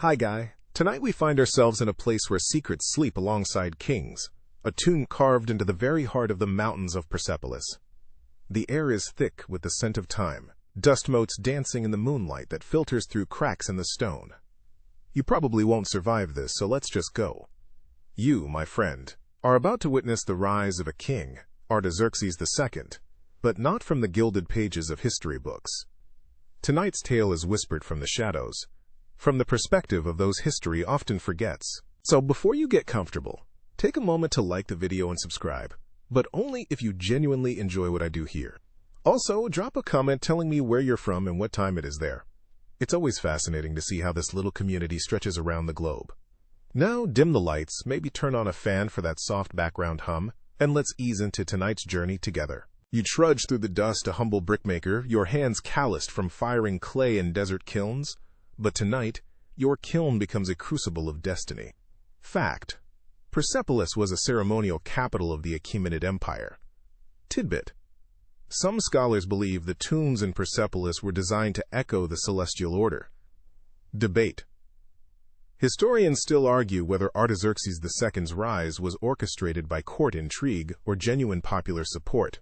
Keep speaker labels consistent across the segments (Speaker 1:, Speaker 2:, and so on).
Speaker 1: Hi, Guy. Tonight we find ourselves in a place where secrets sleep alongside kings, a tomb carved into the very heart of the mountains of Persepolis. The air is thick with the scent of time, dust motes dancing in the moonlight that filters through cracks in the stone. You probably won't survive this, so let's just go. You, my friend, are about to witness the rise of a king, Artaxerxes II, but not from the gilded pages of history books. Tonight's tale is whispered from the shadows, from the perspective of those history often forgets. So before you get comfortable, take a moment to like the video and subscribe, but only if you genuinely enjoy what I do here. Also, drop a comment telling me where you're from and what time it is there. It's always fascinating to see how this little community stretches around the globe. Now dim the lights, maybe turn on a fan for that soft background hum, and let's ease into tonight's journey together. You trudge through the dust, a humble brickmaker, your hands calloused from firing clay in desert kilns. But tonight, your kiln becomes a crucible of destiny. Fact: Persepolis was a ceremonial capital of the Achaemenid Empire. Tidbit: some scholars believe the tombs in Persepolis were designed to echo the celestial order. Debate: historians still argue whether Artaxerxes II's rise was orchestrated by court intrigue or genuine popular support.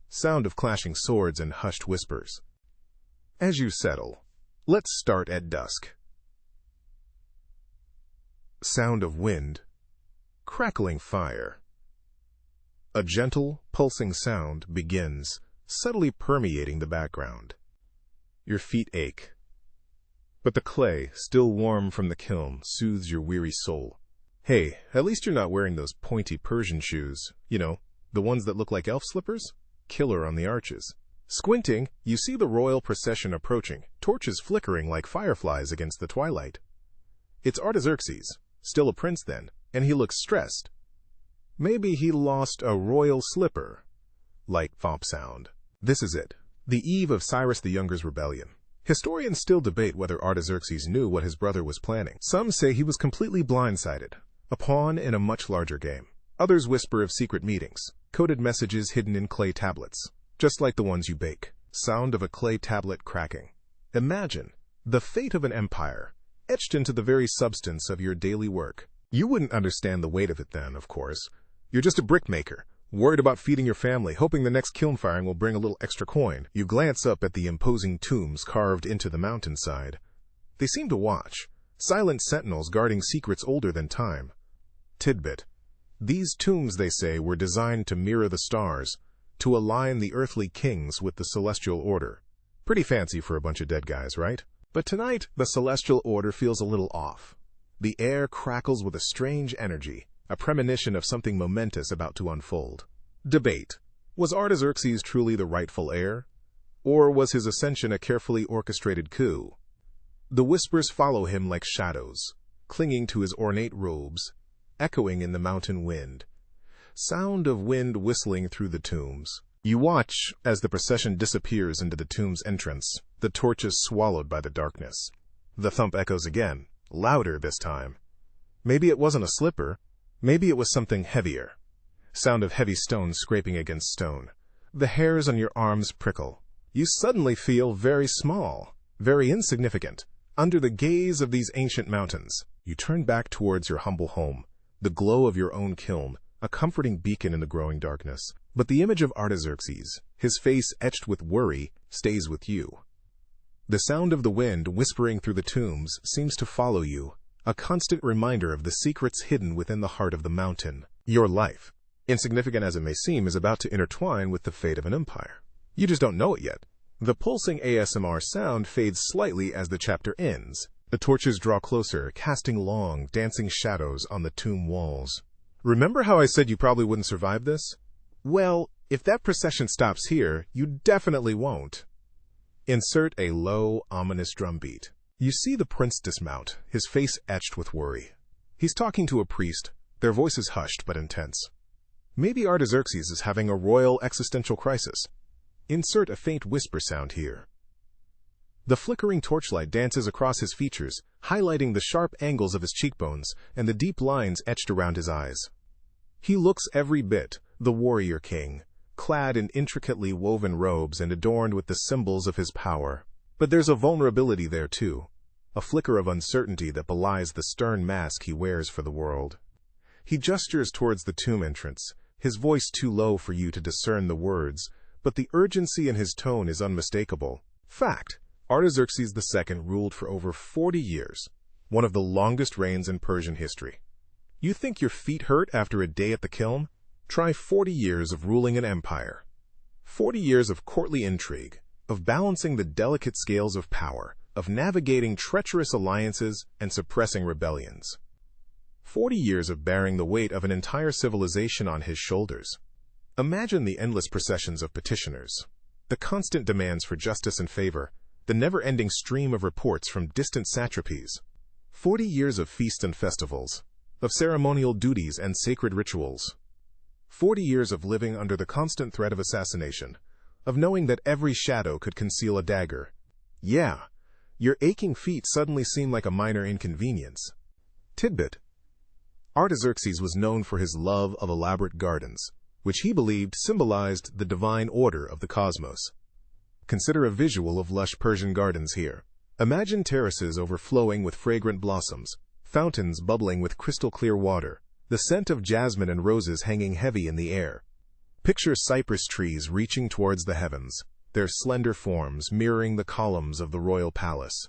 Speaker 1: Sound of clashing swords and hushed whispers. As you settle, let's start at dusk. Sound of wind, crackling fire. A gentle, pulsing sound begins, subtly permeating the background. Your feet ache, but the clay, still warm from the kiln, soothes your weary soul. Hey, at least you're not wearing those pointy Persian shoes, the ones that look like elf slippers? Killer on the arches. Squinting, you see the royal procession approaching, torches flickering like fireflies against the twilight. It's Artaxerxes, still a prince then, and he looks stressed. Maybe he lost a royal slipper. Light thomp sound. This is it, the eve of Cyrus the Younger's rebellion. Historians still debate whether Artaxerxes knew what his brother was planning. Some say he was completely blindsided, a pawn in a much larger game. Others whisper of secret meetings, coded messages hidden in clay tablets, just like the ones you bake. Sound of a clay tablet cracking. Imagine the fate of an empire, etched into the very substance of your daily work. You wouldn't understand the weight of it then, of course. You're just a brickmaker, worried about feeding your family, hoping the next kiln firing will bring a little extra coin. You glance up at the imposing tombs carved into the mountainside. They seem to watch, silent sentinels guarding secrets older than time. Tidbit: these tombs, they say, were designed to mirror the stars, to align the earthly kings with the celestial order. Pretty fancy for a bunch of dead guys, right? But tonight, the celestial order feels a little off. The air crackles with a strange energy, a premonition of something momentous about to unfold. Debate: was Artaxerxes truly the rightful heir? Or was his ascension a carefully orchestrated coup? The whispers follow him like shadows, clinging to his ornate robes, echoing in the mountain wind. Sound of wind whistling through the tombs. You watch as the procession disappears into the tomb's entrance, the torches swallowed by the darkness. The thump echoes again, louder this time. Maybe it wasn't a slipper. Maybe it was something heavier. Sound of heavy stones scraping against stone. The hairs on your arms prickle. You suddenly feel very small, very insignificant, under the gaze of these ancient mountains. You turn back towards your humble home, the glow of your own kiln, a comforting beacon in the growing darkness. But the image of Artaxerxes, his face etched with worry, stays with you. The sound of the wind whispering through the tombs seems to follow you, a constant reminder of the secrets hidden within the heart of the mountain. Your life, insignificant as it may seem, is about to intertwine with the fate of an empire. You just don't know it yet. The pulsing ASMR sound fades slightly as the chapter ends. The torches draw closer, casting long, dancing shadows on the tomb walls. Remember how I said you probably wouldn't survive this? Well, if that procession stops here, you definitely won't. Insert a low, ominous drum beat. You see the prince dismount, his face etched with worry. He's talking to a priest, their voices hushed but intense. Maybe Artaxerxes is having a royal existential crisis. Insert a faint whisper sound here. The flickering torchlight dances across his features, highlighting the sharp angles of his cheekbones and the deep lines etched around his eyes. He looks every bit the warrior king, clad in intricately woven robes and adorned with the symbols of his power. But there's a vulnerability there too. a flicker of uncertainty that belies the stern mask he wears for the world. He gestures towards the tomb entrance, his voice too low for you to discern the words, but the urgency in his tone is unmistakable. Fact: Artaxerxes II ruled for over 40 years, one of the longest reigns in Persian history. You think your feet hurt after a day at the kiln? Try 40 years of ruling an empire. 40 years of courtly intrigue, of balancing the delicate scales of power, of navigating treacherous alliances and suppressing rebellions. 40 years of bearing the weight of an entire civilization on his shoulders. Imagine the endless processions of petitioners, the constant demands for justice and favor, the never-ending stream of reports from distant satrapies. 40 years of feasts and festivals, of ceremonial duties and sacred rituals. 40 years of living under the constant threat of assassination, of knowing that every shadow could conceal a dagger. Yeah, your aching feet suddenly seem like a minor inconvenience. Tidbit: Artaxerxes was known for his love of elaborate gardens, which he believed symbolized the divine order of the cosmos. Consider a visual of lush Persian gardens here. Imagine terraces overflowing with fragrant blossoms, fountains bubbling with crystal-clear water, the scent of jasmine and roses hanging heavy in the air. Picture cypress trees reaching towards the heavens, their slender forms mirroring the columns of the royal palace.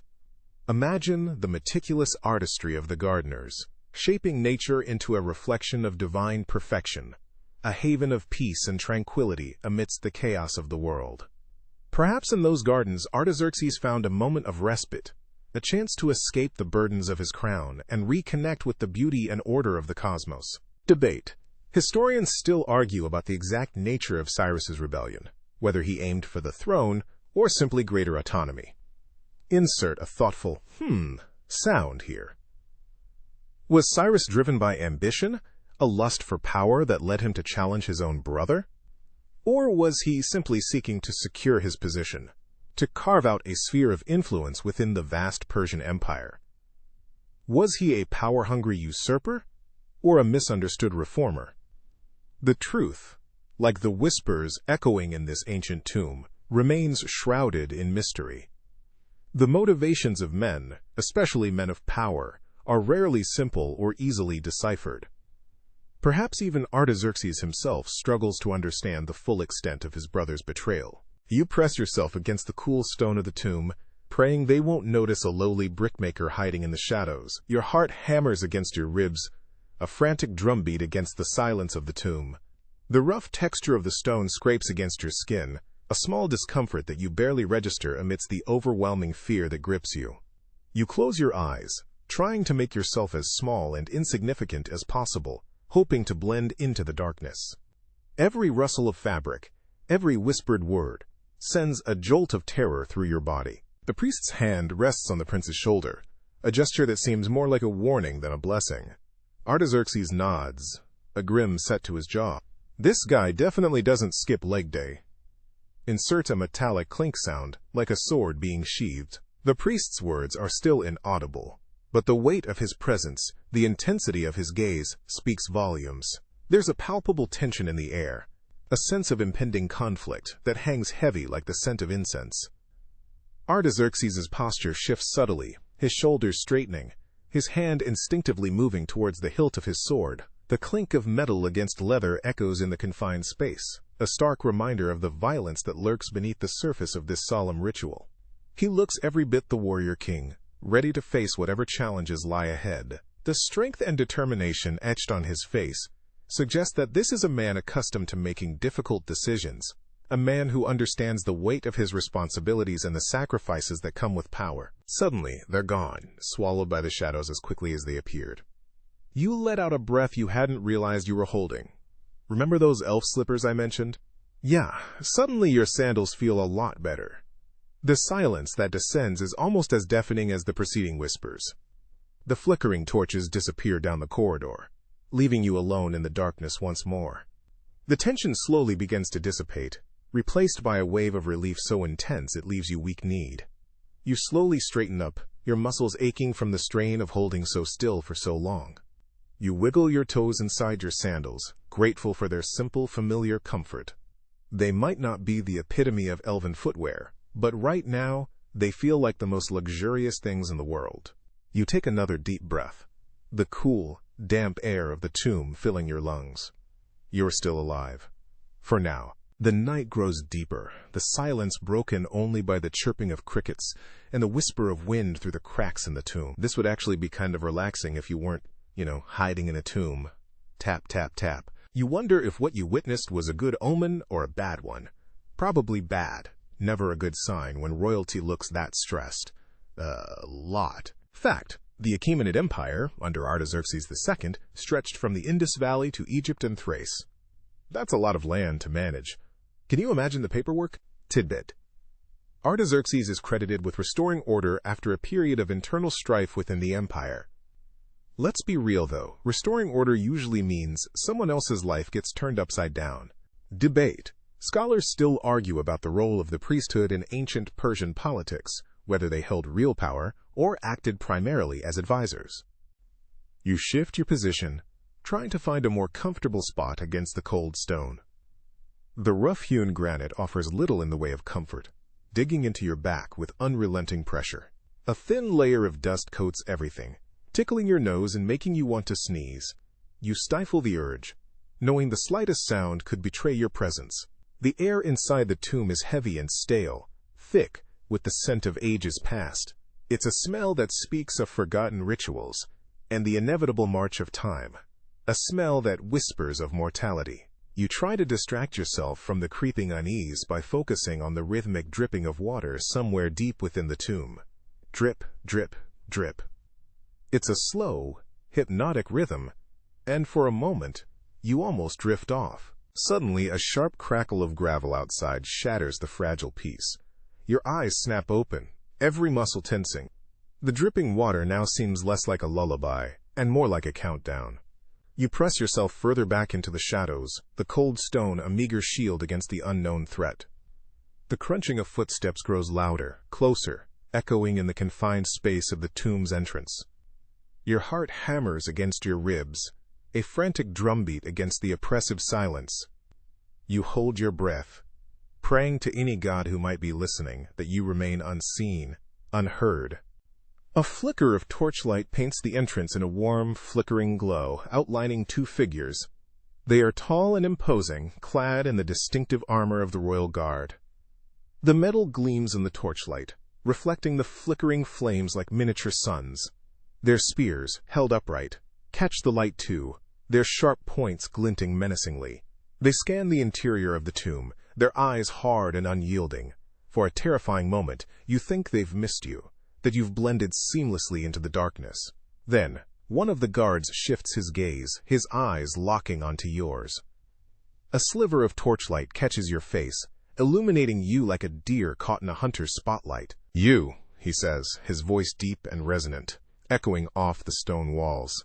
Speaker 1: Imagine the meticulous artistry of the gardeners, shaping nature into a reflection of divine perfection, a haven of peace and tranquility amidst the chaos of the world. Perhaps in those gardens Artaxerxes found a moment of respite, a chance to escape the burdens of his crown and reconnect with the beauty and order of the cosmos. Debate. Historians still argue about the exact nature of Cyrus's rebellion, whether he aimed for the throne or simply greater autonomy. Insert a thoughtful sound here. Was Cyrus driven by ambition, a lust for power that led him to challenge his own brother? Or was he simply seeking to secure his position, to carve out a sphere of influence within the vast Persian Empire? Was he a power-hungry usurper, or a misunderstood reformer? The truth, like the whispers echoing in this ancient tomb, remains shrouded in mystery. The motivations of men, especially men of power, are rarely simple or easily deciphered. Perhaps even Artaxerxes himself struggles to understand the full extent of his brother's betrayal. You press yourself against the cool stone of the tomb, praying they won't notice a lowly brickmaker hiding in the shadows. Your heart hammers against your ribs, a frantic drumbeat against the silence of the tomb. The rough texture of the stone scrapes against your skin, a small discomfort that you barely register amidst the overwhelming fear that grips you. You close your eyes, trying to make yourself as small and insignificant as possible, hoping to blend into the darkness. Every rustle of fabric, every whispered word, sends a jolt of terror through your body. The priest's hand rests on the prince's shoulder, a gesture that seems more like a warning than a blessing. Artaxerxes nods, a grin set to his jaw. This guy definitely doesn't skip leg day. Insert a metallic clink sound, like a sword being sheathed. The priest's words are still inaudible, but the weight of his presence, the intensity of his gaze, speaks volumes. There's a palpable tension in the air, a sense of impending conflict that hangs heavy like the scent of incense. Artaxerxes' posture shifts subtly, his shoulders straightening, his hand instinctively moving towards the hilt of his sword. The clink of metal against leather echoes in the confined space, a stark reminder of the violence that lurks beneath the surface of this solemn ritual. He looks every bit the warrior king, ready to face whatever challenges lie ahead. The strength and determination etched on his face suggest that this is a man accustomed to making difficult decisions, a man who understands the weight of his responsibilities and the sacrifices that come with power. Suddenly, they're gone, swallowed by the shadows as quickly as they appeared. You let out a breath you hadn't realized you were holding. Remember those elf slippers I mentioned? Yeah, suddenly your sandals feel a lot better. The silence that descends is almost as deafening as the preceding whispers. The flickering torches disappear down the corridor, leaving you alone in the darkness once more. The tension slowly begins to dissipate, replaced by a wave of relief so intense it leaves you weak-kneed. You slowly straighten up, your muscles aching from the strain of holding so still for so long. You wiggle your toes inside your sandals, grateful for their simple, familiar comfort. They might not be the epitome of elven footwear, but right now, They feel like the most luxurious things in the world. You take another deep breath, the cool, damp air of the tomb filling your lungs. You're still alive. For now. The night grows deeper, the silence broken only by the chirping of crickets and the whisper of wind through the cracks in the tomb. This would actually be kind of relaxing if you weren't, hiding in a tomb. Tap, tap, tap. You wonder if what you witnessed was a good omen or a bad one. Probably bad. Never a good sign when royalty looks that stressed. Fact. The Achaemenid Empire, under Artaxerxes II, stretched from the Indus Valley to Egypt and Thrace. That's a lot of land to manage. Can you imagine the paperwork? Tidbit. Artaxerxes is credited with restoring order after a period of internal strife within the empire. Let's be real, though. Restoring order usually means someone else's life gets turned upside down. Debate. Scholars still argue about the role of the priesthood in ancient Persian politics, whether they held real power or acted primarily as advisors. You shift your position, trying to find a more comfortable spot against the cold stone. The rough-hewn granite offers little in the way of comfort, digging into your back with unrelenting pressure. A thin layer of dust coats everything, tickling your nose and making you want to sneeze. You stifle the urge, knowing the slightest sound could betray your presence. The air inside the tomb is heavy and stale, thick with the scent of ages past. It's a smell that speaks of forgotten rituals and the inevitable march of time, a smell that whispers of mortality. You try to distract yourself from the creeping unease by focusing on the rhythmic dripping of water somewhere deep within the tomb. Drip, drip, drip. It's a slow, hypnotic rhythm, and for a moment, you almost drift off. Suddenly, a sharp crackle of gravel outside shatters the fragile peace. Your eyes snap open, every muscle tensing. The dripping water now seems less like a lullaby and more like a countdown. You press yourself further back into the shadows, the cold stone a meager shield against the unknown threat. The crunching of footsteps grows louder, closer, echoing in the confined space of the tomb's entrance. Your heart hammers against your ribs, a frantic drumbeat against the oppressive silence. You hold your breath, praying to any god who might be listening that you remain unseen, unheard. A flicker of torchlight paints the entrance in a warm, flickering glow, outlining two figures. They are tall and imposing, clad in the distinctive armor of the royal guard. The metal gleams in the torchlight, reflecting the flickering flames like miniature suns. Their spears, held upright, catch the light too, their sharp points glinting menacingly. They scan the interior of the tomb, their eyes hard and unyielding. For a terrifying moment, you think they've missed you, that you've blended seamlessly into the darkness. Then, one of the guards shifts his gaze, his eyes locking onto yours. A sliver of torchlight catches your face, illuminating you like a deer caught in a hunter's spotlight. "You," he says, his voice deep and resonant, echoing off the stone walls.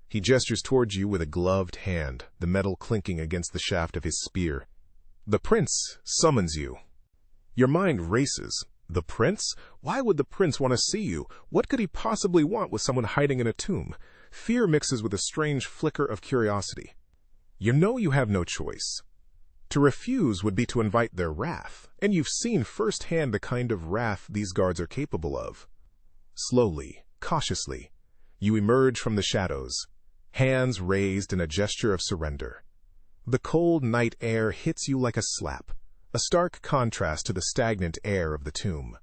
Speaker 1: He gestures towards you with a gloved hand, the metal clinking against the shaft of his spear. "The prince summons you." Your mind races. The prince? Why would the prince want to see you? What could he possibly want with someone hiding in a tomb? Fear mixes with a strange flicker of curiosity. You know you have no choice. To refuse would be to invite their wrath, and you've seen firsthand the kind of wrath these guards are capable of. Slowly, cautiously, you emerge from the shadows, hands raised in a gesture of surrender. The cold night air hits you like a slap, a stark contrast to the stagnant air of the tomb.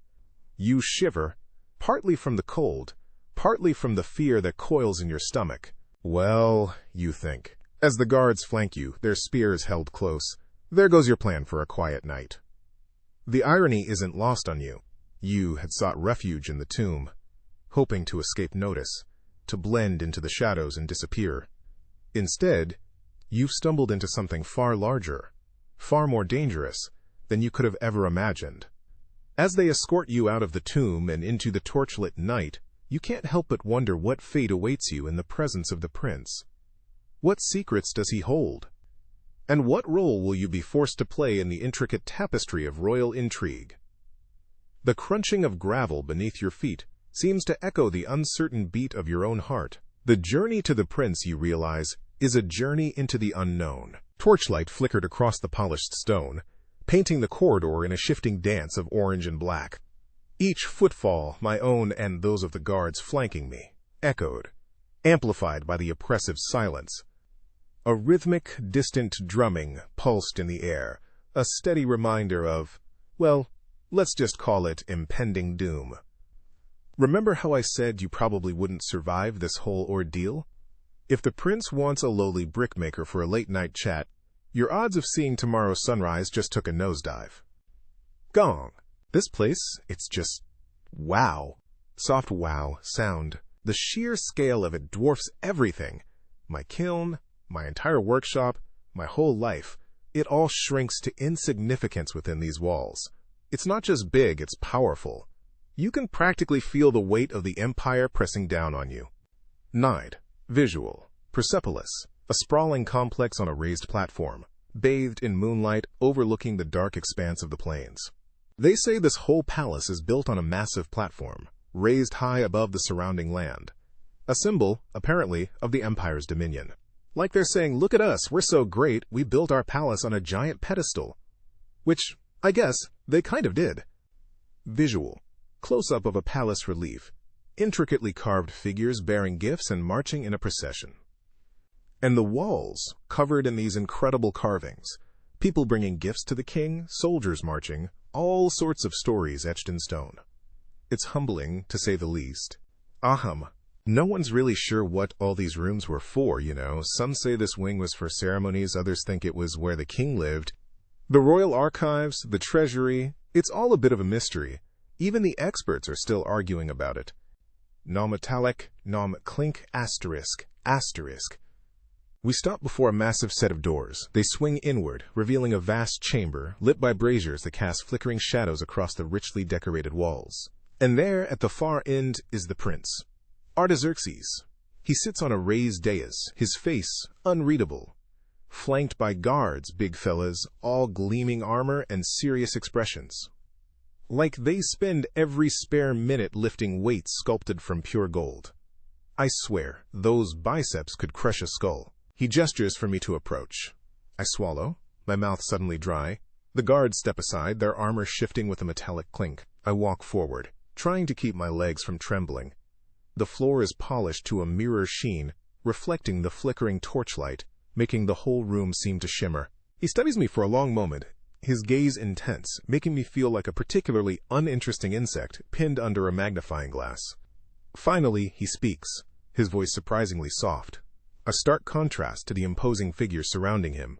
Speaker 1: You shiver, partly from the cold, partly from the fear that coils in your stomach. Well, you think, as the guards flank you, their spears held close, there goes your plan for a quiet night. The irony isn't lost on you. You had sought refuge in the tomb, hoping to escape notice, to blend into the shadows and disappear. Instead, you've stumbled into something far larger, far more dangerous than you could have ever imagined. As they escort you out of the tomb and into the torchlit night, you can't help but wonder what fate awaits you in the presence of the prince. What secrets does he hold? And what role will you be forced to play in the intricate tapestry of royal intrigue? The crunching of gravel beneath your feet seems to echo the uncertain beat of your own heart. The journey to the prince, you realize, is a journey into the unknown. Torchlight flickered across the polished stone, painting the corridor in a shifting dance of orange and black. Each footfall, my own and those of the guards flanking me, echoed, amplified by the oppressive silence. A rhythmic, distant drumming pulsed in the air, a steady reminder of, well, let's just call it impending doom. Remember how I said you probably wouldn't survive this whole ordeal? If the prince wants a lowly brickmaker for a late-night chat, your odds of seeing tomorrow's sunrise just took a nosedive. Gong. This place, it's just wow. Soft wow sound. The sheer scale of it dwarfs everything. My kiln, my entire workshop, my whole life. It all shrinks to insignificance within these walls. It's not just big, it's powerful. You can practically feel the weight of the empire pressing down on you. 9. Visual. Persepolis. A sprawling complex on a raised platform, bathed in moonlight overlooking the dark expanse of the plains. They say this whole palace is built on a massive platform, raised high above the surrounding land. A symbol, apparently, of the empire's dominion. Like they're saying, look at us, we're so great, we built our palace on a giant pedestal. Which, I guess, they kind of did. Visual. Close-up of a palace relief. Intricately carved figures bearing gifts and marching in a procession. And the walls, covered in these incredible carvings. People bringing gifts to the king, soldiers marching, all sorts of stories etched in stone. It's humbling, to say the least. No one's really sure what all these rooms were for, you know. Some say this wing was for ceremonies, others think it was where the king lived. The royal archives, the treasury, it's all a bit of a mystery. Even the experts are still arguing about it. Nom metallic, nom clink, asterisk, asterisk. We stop before a massive set of doors. They swing inward, revealing a vast chamber, lit by braziers that cast flickering shadows across the richly decorated walls. And there, at the far end, is the prince. Artaxerxes. He sits on a raised dais, his face unreadable. Flanked by guards, big fellas, all gleaming armor and serious expressions. Like they spend every spare minute lifting weights sculpted from pure gold. I swear, those biceps could crush a skull. He gestures for me to approach. I swallow, my mouth suddenly dry. The guards step aside, their armor shifting with a metallic clink. I walk forward, trying to keep my legs from trembling. The floor is polished to a mirror sheen, reflecting the flickering torchlight, making the whole room seem to shimmer. He studies me for a long moment, his gaze intense, making me feel like a particularly uninteresting insect pinned under a magnifying glass. Finally, he speaks, his voice surprisingly soft. A stark contrast to the imposing figures surrounding him.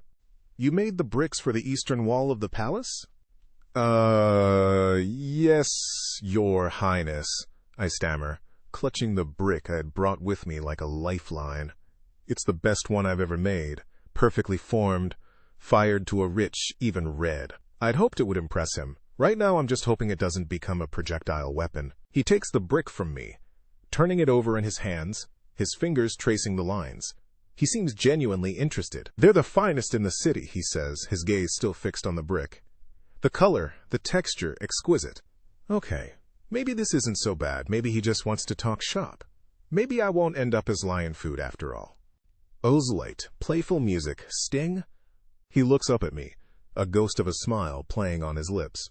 Speaker 1: You made the bricks for the eastern wall of the palace? Yes, your highness, I stammer, clutching the brick I had brought with me like a lifeline. It's the best one I've ever made, perfectly formed, fired to a rich, even red. I'd hoped it would impress him. Right now I'm just hoping it doesn't become a projectile weapon. He takes the brick from me, turning it over in his hands, his fingers tracing the lines. He seems genuinely interested. They're the finest in the city, he says, his gaze still fixed on the brick. The color, the texture, exquisite. Okay, maybe this isn't so bad. Maybe he just wants to talk shop. Maybe I won't end up as lion food after all. Ozolite, playful music, sting? He looks up at me, a ghost of a smile playing on his lips.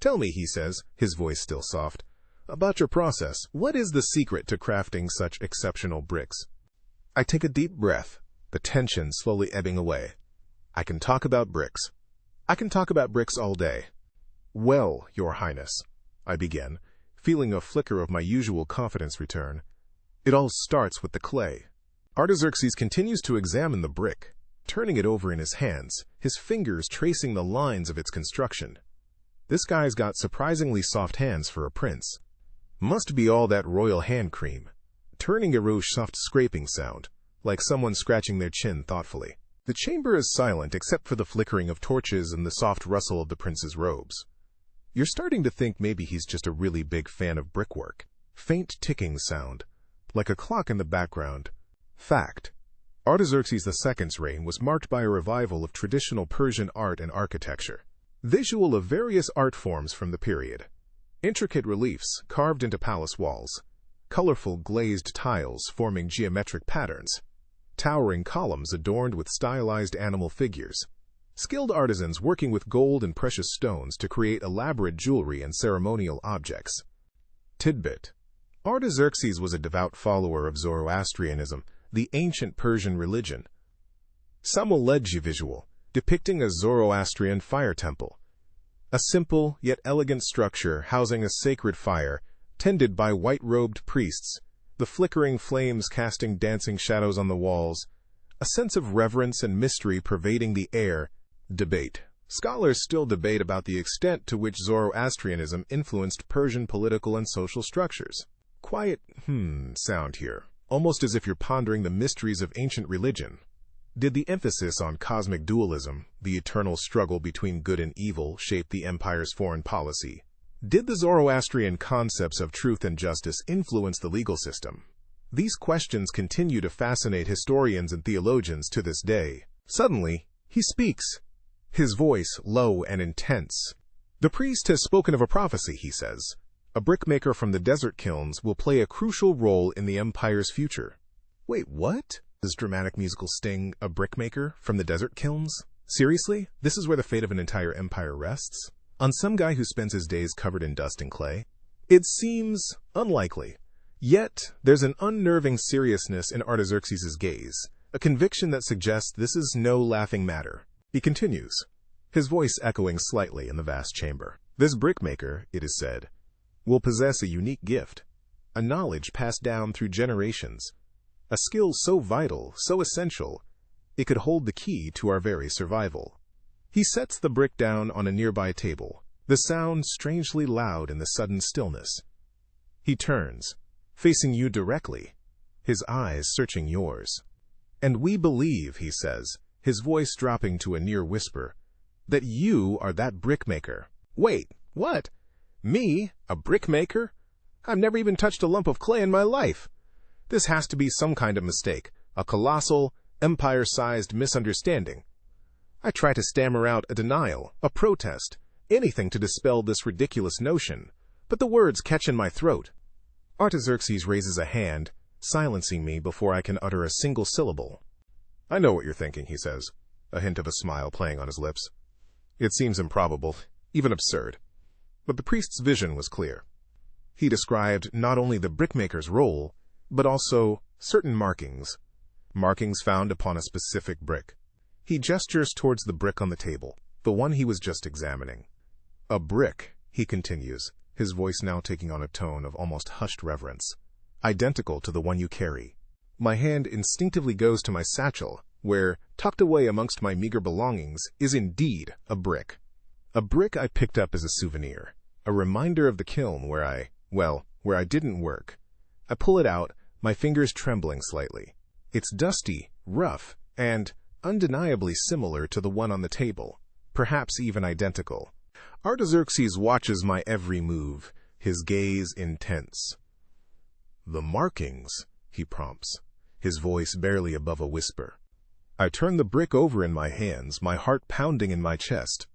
Speaker 1: Tell me, he says, his voice still soft, about your process. What is the secret to crafting such exceptional bricks? I take a deep breath, the tension slowly ebbing away. I can talk about bricks. I can talk about bricks all day. Well, your highness, I begin, feeling a flicker of my usual confidence return. It all starts with the clay. Artaxerxes continues to examine the brick, turning it over in his hands, his fingers tracing the lines of its construction. This guy's got surprisingly soft hands for a prince. Must be all that royal hand cream. Turning a soft scraping sound, like someone scratching their chin thoughtfully. The chamber is silent except for the flickering of torches and the soft rustle of the prince's robes. You're starting to think maybe he's just a really big fan of brickwork. Faint ticking sound, like a clock in the background. Fact. Artaxerxes II's reign was marked by a revival of traditional Persian art and architecture. Visual of various art forms from the period. Intricate reliefs carved into palace walls. Colorful glazed tiles forming geometric patterns. Towering columns adorned with stylized animal figures. skilled artisans working with gold and precious stones to create elaborate jewelry and ceremonial objects. Tidbit: Artaxerxes was a devout follower of Zoroastrianism, the ancient Persian religion. Samolegi visual, depicting a Zoroastrian fire temple. A simple yet elegant structure housing a sacred fire, tended by white-robed priests, the flickering flames casting dancing shadows on the walls, a sense of reverence and mystery pervading the air. Debate. Scholars still debate about the extent to which Zoroastrianism influenced Persian political and social structures. Quiet sound here, almost as if you're pondering the mysteries of ancient religion. Did the emphasis on cosmic dualism, the eternal struggle between good and evil, shape the empire's foreign policy? Did the Zoroastrian concepts of truth and justice influence the legal system? These questions continue to fascinate historians and theologians to this day. Suddenly, he speaks, his voice low and intense. The priest has spoken of a prophecy, he says. A brickmaker from the desert kilns will play a crucial role in the empire's future. Wait, what? This dramatic musical sting, a brickmaker from the desert kilns? Seriously? This is where the fate of an entire empire rests? On some guy who spends his days covered in dust and clay? It seems unlikely. Yet, there's an unnerving seriousness in Artaxerxes' gaze, a conviction that suggests this is no laughing matter. He continues, his voice echoing slightly in the vast chamber. This brickmaker, it is said, will possess a unique gift, a knowledge passed down through generations, a skill so vital, so essential, it could hold the key to our very survival. He sets the brick down on a nearby table, the sound strangely loud in the sudden stillness. He turns, facing you directly, his eyes searching yours. And we believe, he says, his voice dropping to a near whisper, that you are that brickmaker. Wait, what? Me? A brickmaker? I've never even touched a lump of clay in my life. This has to be some kind of mistake, a colossal, empire-sized misunderstanding. I try to stammer out a denial, a protest, anything to dispel this ridiculous notion, but the words catch in my throat. Artaxerxes raises a hand, silencing me before I can utter a single syllable. I know what you're thinking, he says, a hint of a smile playing on his lips. It seems improbable, even absurd. But the priest's vision was clear. He described not only the brickmaker's role, but also certain markings found upon a specific brick. He gestures towards the brick on the table, the one he was just examining. A brick, he continues, his voice now taking on a tone of almost hushed reverence, identical to the one you carry. My hand instinctively goes to my satchel, where, tucked away amongst my meager belongings, is indeed a brick. A brick I picked up as a souvenir, a reminder of the kiln where I didn't work. I pull it out, my fingers trembling slightly. It's dusty, rough, and undeniably similar to the one on the table, perhaps even identical. Artaxerxes watches my every move, his gaze intense. The markings, he prompts, his voice barely above a whisper. I turn the brick over in my hands, my heart pounding in my chest.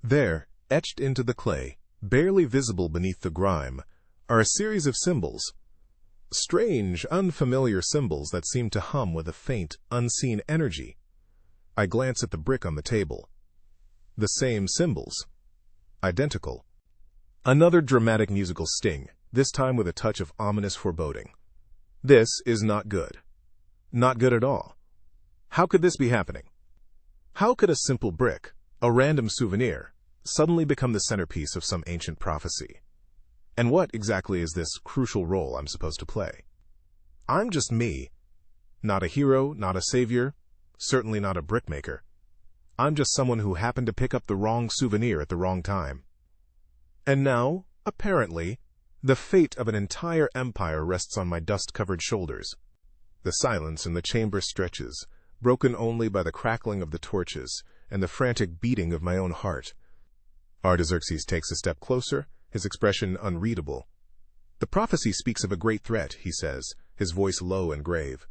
Speaker 1: There, etched into the clay, barely visible beneath the grime, are a series of symbols. Strange, unfamiliar symbols that seem to hum with a faint, unseen energy. I glance at the brick on the table. The same symbols. Identical. Another dramatic musical sting, this time with a touch of ominous foreboding. This is not good. Not good at all. How could this be happening? How could a simple brick, a random souvenir, suddenly become the centerpiece of some ancient prophecy? And what exactly is this crucial role I'm supposed to play? I'm just me. Not a hero, not a savior, certainly not a brickmaker. I'm just someone who happened to pick up the wrong souvenir at the wrong time. And now, apparently, the fate of an entire empire rests on my dust-covered shoulders. The silence in the chamber stretches, broken only by the crackling of the torches and the frantic beating of my own heart. Artaxerxes takes a step closer, his expression unreadable. The prophecy speaks of a great threat, he says, his voice low and grave.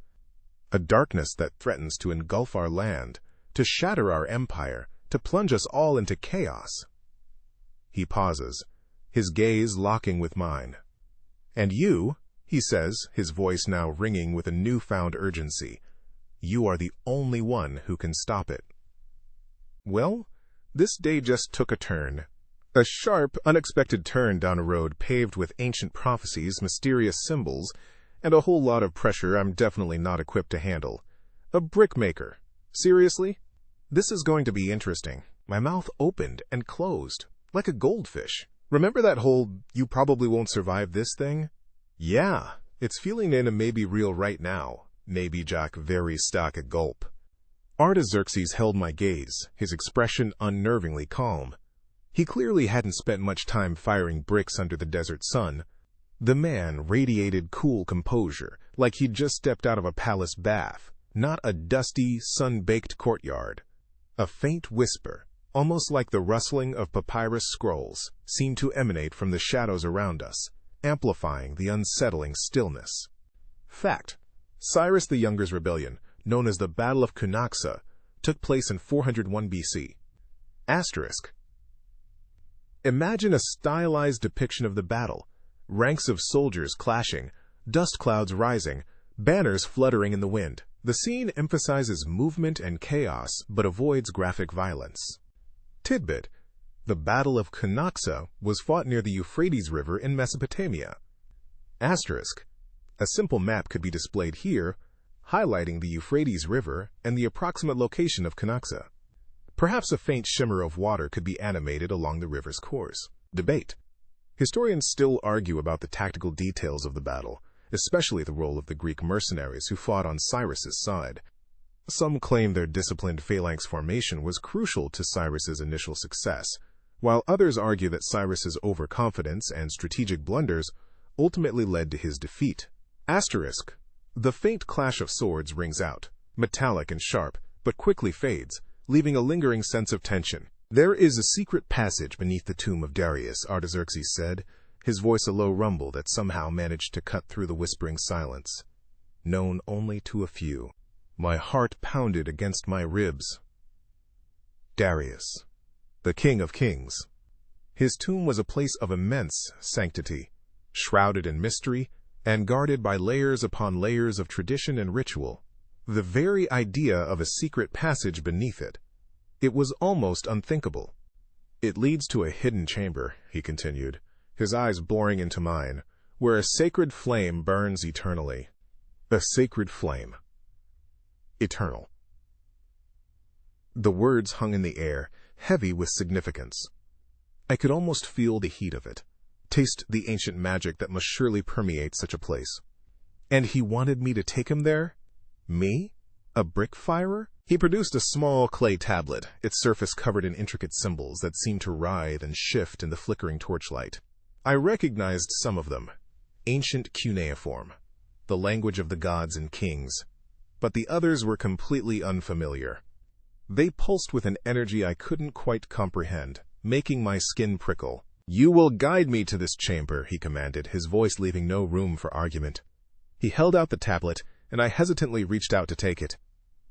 Speaker 1: A darkness that threatens to engulf our land, to shatter our empire, to plunge us all into chaos. He pauses, his gaze locking with mine. And you, he says, his voice now ringing with a newfound urgency, you are the only one who can stop it. Well, this day just took a turn. A sharp, unexpected turn down a road paved with ancient prophecies, mysterious symbols, and a whole lot of pressure I'm definitely not equipped to handle. A brickmaker. Seriously? This is going to be interesting. My mouth opened and closed, like a goldfish. Remember that whole, you probably won't survive this thing? Yeah, it's feeling in a maybe real right now. Maybe Jack very stuck a gulp. Artaxerxes held my gaze, his expression unnervingly calm. He clearly hadn't spent much time firing bricks under the desert sun. The man radiated cool composure, like he'd just stepped out of a palace bath, not a dusty, sun-baked courtyard. A faint whisper, almost like the rustling of papyrus scrolls, seemed to emanate from the shadows around us, amplifying the unsettling stillness. Fact: Cyrus the Younger's rebellion, known as the Battle of Cunaxa, took place in 401 BC. Asterisk. Imagine a stylized depiction of the battle. Ranks of soldiers clashing, dust clouds rising, banners fluttering in the wind. The scene emphasizes movement and chaos, but avoids graphic violence. Tidbit: the Battle of Cunaxa was fought near the Euphrates River in Mesopotamia. Asterisk. A simple map could be displayed here, highlighting the Euphrates River and the approximate location of Cunaxa. Perhaps a faint shimmer of water could be animated along the river's course. Debate. Historians still argue about the tactical details of the battle, especially the role of the Greek mercenaries who fought on Cyrus's side. Some claim their disciplined phalanx formation was crucial to Cyrus's initial success, while others argue that Cyrus's overconfidence and strategic blunders ultimately led to his defeat. Asterisk. The faint clash of swords rings out, metallic and sharp, but quickly fades, leaving a lingering sense of tension. There is a secret passage beneath the tomb of Darius, Artaxerxes said, his voice a low rumble that somehow managed to cut through the whispering silence. Known only to a few. My heart pounded against my ribs. Darius, the King of Kings. His tomb was a place of immense sanctity, shrouded in mystery and guarded by layers upon layers of tradition and ritual. The very idea of a secret passage beneath it. It was almost unthinkable. It leads to a hidden chamber, he continued, his eyes boring into mine, where a sacred flame burns eternally. A sacred flame. Eternal. The words hung in the air, heavy with significance. I could almost feel the heat of it, taste the ancient magic that must surely permeate such a place. And he wanted me to take him there? Me? A brick firer? He produced a small clay tablet, its surface covered in intricate symbols that seemed to writhe and shift in the flickering torchlight. I recognized some of them. Ancient cuneiform, the language of the gods and kings. But the others were completely unfamiliar. They pulsed with an energy I couldn't quite comprehend, making my skin prickle. "You will guide me to this chamber," he commanded, his voice leaving no room for argument. He held out the tablet, and I hesitantly reached out to take it.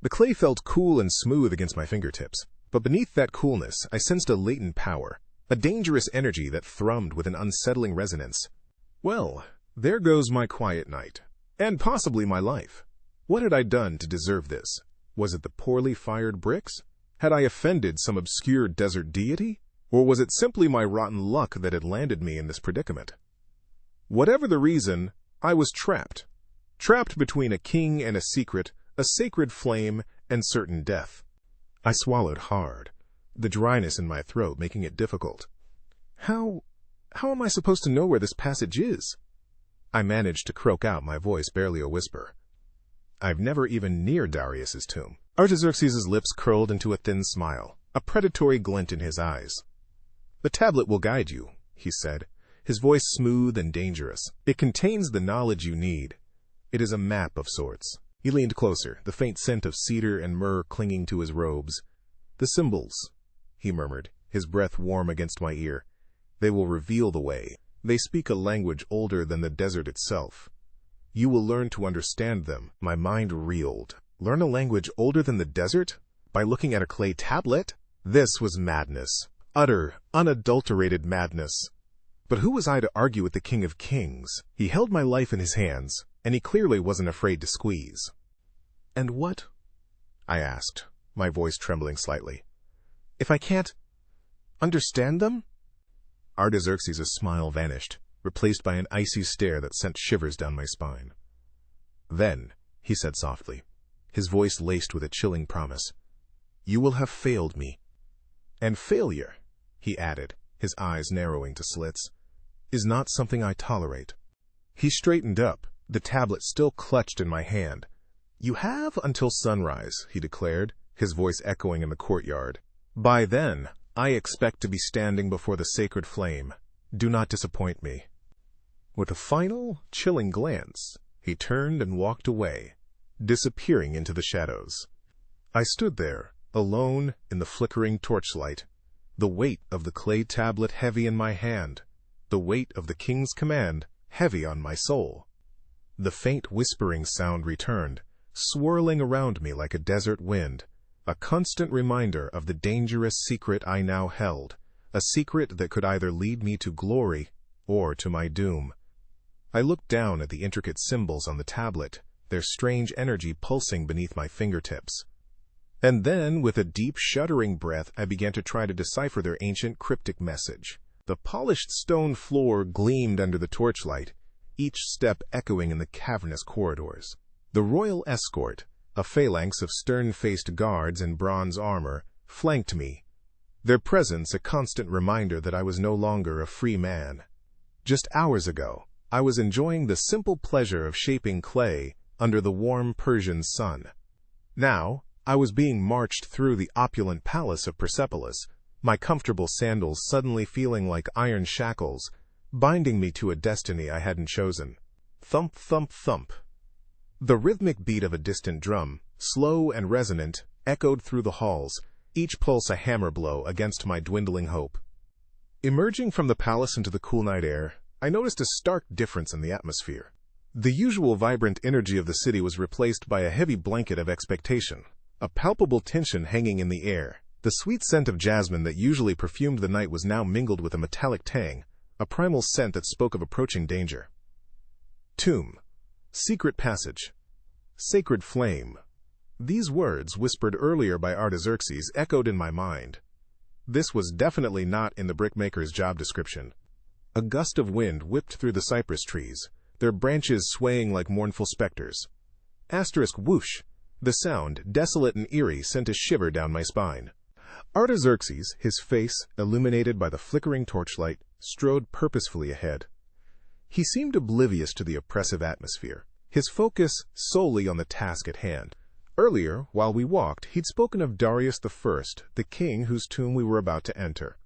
Speaker 1: The clay felt cool and smooth against my fingertips, but beneath that coolness I sensed a latent power, a dangerous energy that thrummed with an unsettling resonance. Well, there goes my quiet night, and possibly my life. What had I done to deserve this? Was it the poorly fired bricks? Had I offended some obscure desert deity? Or was it simply my rotten luck that had landed me in this predicament? Whatever the reason, I was trapped. Trapped between a king and a secret, a sacred flame, and certain death. I swallowed hard, the dryness in my throat making it difficult. How am I supposed to know where this passage is? I managed to croak out, my voice barely a whisper. I've never even near Darius's tomb. Artaxerxes' lips curled into a thin smile, a predatory glint in his eyes. The tablet will guide you, he said, his voice smooth and dangerous. It contains the knowledge you need. It is a map of sorts. He leaned closer, the faint scent of cedar and myrrh clinging to his robes. The symbols, he murmured, his breath warm against my ear. They will reveal the way. They speak a language older than the desert itself. You will learn to understand them. My mind reeled. Learn a language older than the desert? By looking at a clay tablet? This was madness. Utter, unadulterated madness. But who was I to argue with the King of Kings? He held my life in his hands, and he clearly wasn't afraid to squeeze. "And what?" I asked, my voice trembling slightly. If I can't understand them? Artaxerxes' smile vanished, replaced by an icy stare that sent shivers down my spine. Then, he said softly, his voice laced with a chilling promise, "You will have failed me. And failure," he added, his eyes narrowing to slits, "is not something I tolerate." He straightened up, the tablet still clutched in my hand. "You have until sunrise," he declared, his voice echoing in the courtyard. "By then, I expect to be standing before the sacred flame. Do not disappoint me." With a final, chilling glance, he turned and walked away, disappearing into the shadows. I stood there, alone in the flickering torchlight, the weight of the clay tablet heavy in my hand, the weight of the king's command heavy on my soul. The faint whispering sound returned, swirling around me like a desert wind, a constant reminder of the dangerous secret I now held, a secret that could either lead me to glory or to my doom. I looked down at the intricate symbols on the tablet, their strange energy pulsing beneath my fingertips. And then, with a deep, shuddering breath, I began to try to decipher their ancient cryptic message. The polished stone floor gleamed under the torchlight, each step echoing in the cavernous corridors. The royal escort, a phalanx of stern-faced guards in bronze armor, flanked me, their presence a constant reminder that I was no longer a free man. Just hours ago, I was enjoying the simple pleasure of shaping clay under the warm Persian sun. Now, I was being marched through the opulent palace of Persepolis, my comfortable sandals suddenly feeling like iron shackles, binding me to a destiny I hadn't chosen. Thump, thump, thump. The rhythmic beat of a distant drum, slow and resonant, echoed through the halls, each pulse a hammer blow against my dwindling hope. Emerging from the palace into the cool night air, I noticed a stark difference in the atmosphere. The usual vibrant energy of the city was replaced by a heavy blanket of expectation, a palpable tension hanging in the air. The sweet scent of jasmine that usually perfumed the night was now mingled with a metallic tang, a primal scent that spoke of approaching danger. Tomb, secret passage, sacred flame. These words, whispered earlier by Artaxerxes, echoed in my mind. This was definitely not in the brickmaker's job description. A gust of wind whipped through the cypress trees, their branches swaying like mournful specters. Asterisk whoosh. The sound, desolate and eerie, sent a shiver down my spine. Artaxerxes, his face illuminated by the flickering torchlight, strode purposefully ahead. He seemed oblivious to the oppressive atmosphere, his focus solely on the task at hand. Earlier, while we walked, he'd spoken of Darius I, the king whose tomb we were about to enter.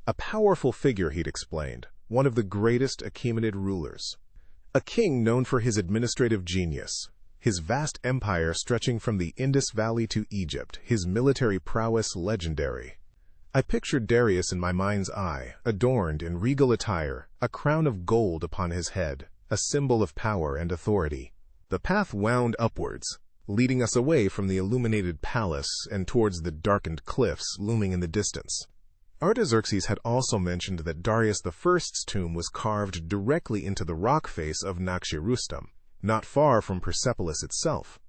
Speaker 1: A powerful figure, he'd explained, one of the greatest Achaemenid rulers. A king known for his administrative genius, his vast empire stretching from the Indus Valley to Egypt, his military prowess legendary. I pictured Darius in my mind's eye, adorned in regal attire, a crown of gold upon his head, a symbol of power and authority. The path wound upwards, leading us away from the illuminated palace and towards the darkened cliffs looming in the distance. Artaxerxes had also mentioned that Darius I's tomb was carved directly into the rock face of Naxxi-Rustam, not far from Persepolis itself.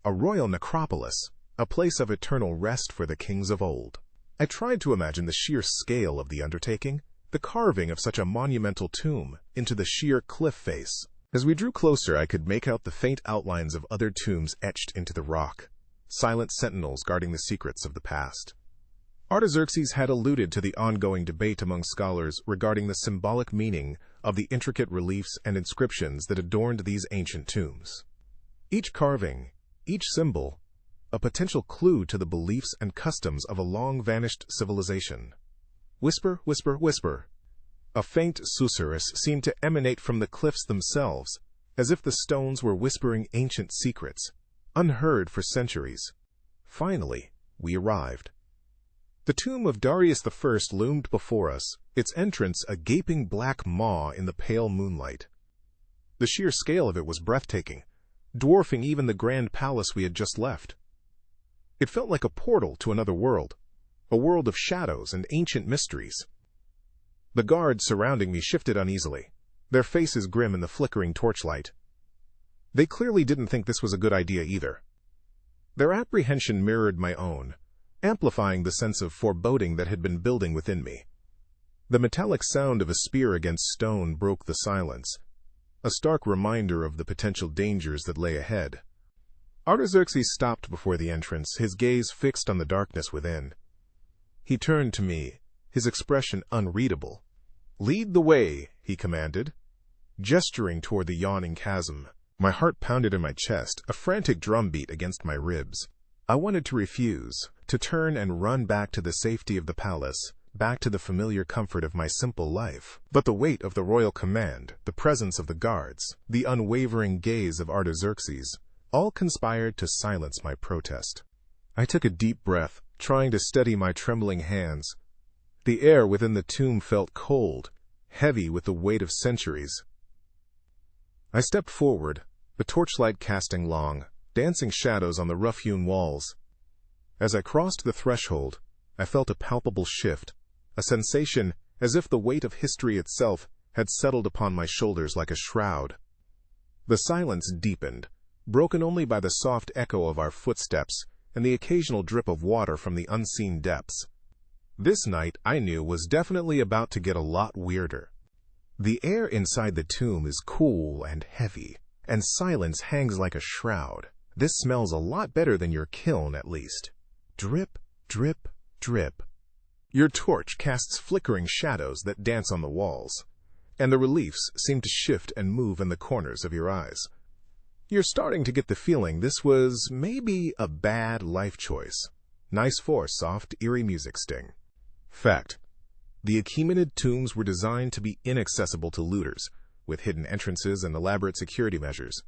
Speaker 1: A royal necropolis, a place of eternal rest for the kings of old. I tried to imagine the sheer scale of the undertaking, the carving of such a monumental tomb into the sheer cliff face. As we drew closer, I could make out the faint outlines of other tombs etched into the rock, silent sentinels guarding the secrets of the past. Artaxerxes had alluded to the ongoing debate among scholars regarding the symbolic meaning of the intricate reliefs and inscriptions that adorned these ancient tombs. Each carving, each symbol, a potential clue to the beliefs and customs of a long-vanished civilization. Whisper, whisper, whisper. A faint susurrus seemed to emanate from the cliffs themselves, as if the stones were whispering ancient secrets, unheard for centuries. Finally, we arrived. The tomb of Darius I loomed before us, its entrance a gaping black maw in the pale moonlight. The sheer scale of it was breathtaking, dwarfing even the grand palace we had just left. It felt like a portal to another world, a world of shadows and ancient mysteries. The guards surrounding me shifted uneasily, their faces grim in the flickering torchlight. They clearly didn't think this was a good idea either. Their apprehension mirrored my own. amplifying the sense of foreboding that had been building within me. The metallic sound of a spear against stone broke the silence, a stark reminder of the potential dangers that lay ahead. Artaxerxes stopped before the entrance, his gaze fixed on the darkness within. He turned to me, his expression unreadable. "Lead the way," he commanded, gesturing toward the yawning chasm. My heart pounded in my chest, a frantic drumbeat against my ribs. I wanted to refuse, to turn and run back to the safety of the palace, back to the familiar comfort of my simple life. But the weight of the royal command, the presence of the guards, the unwavering gaze of Artaxerxes, all conspired to silence my protest. I took a deep breath, trying to steady my trembling hands. The air within the tomb felt cold, heavy with the weight of centuries. I stepped forward, the torchlight casting long, dancing shadows on the rough-hewn walls. As I crossed the threshold, I felt a palpable shift, a sensation as if the weight of history itself had settled upon my shoulders like a shroud. The silence deepened, broken only by the soft echo of our footsteps and the occasional drip of water from the unseen depths. This night, I knew, was definitely about to get a lot weirder. The air inside the tomb is cool and heavy, and silence hangs like a shroud. This smells a lot better than your kiln, at least. Drip, drip, drip. Your torch casts flickering shadows that dance on the walls, and the reliefs seem to shift and move in the corners of your eyes. You're starting to get the feeling this was maybe a bad life choice. Nice for soft, eerie music sting. Fact. The Achaemenid tombs were designed to be inaccessible to looters, with hidden entrances and elaborate security measures.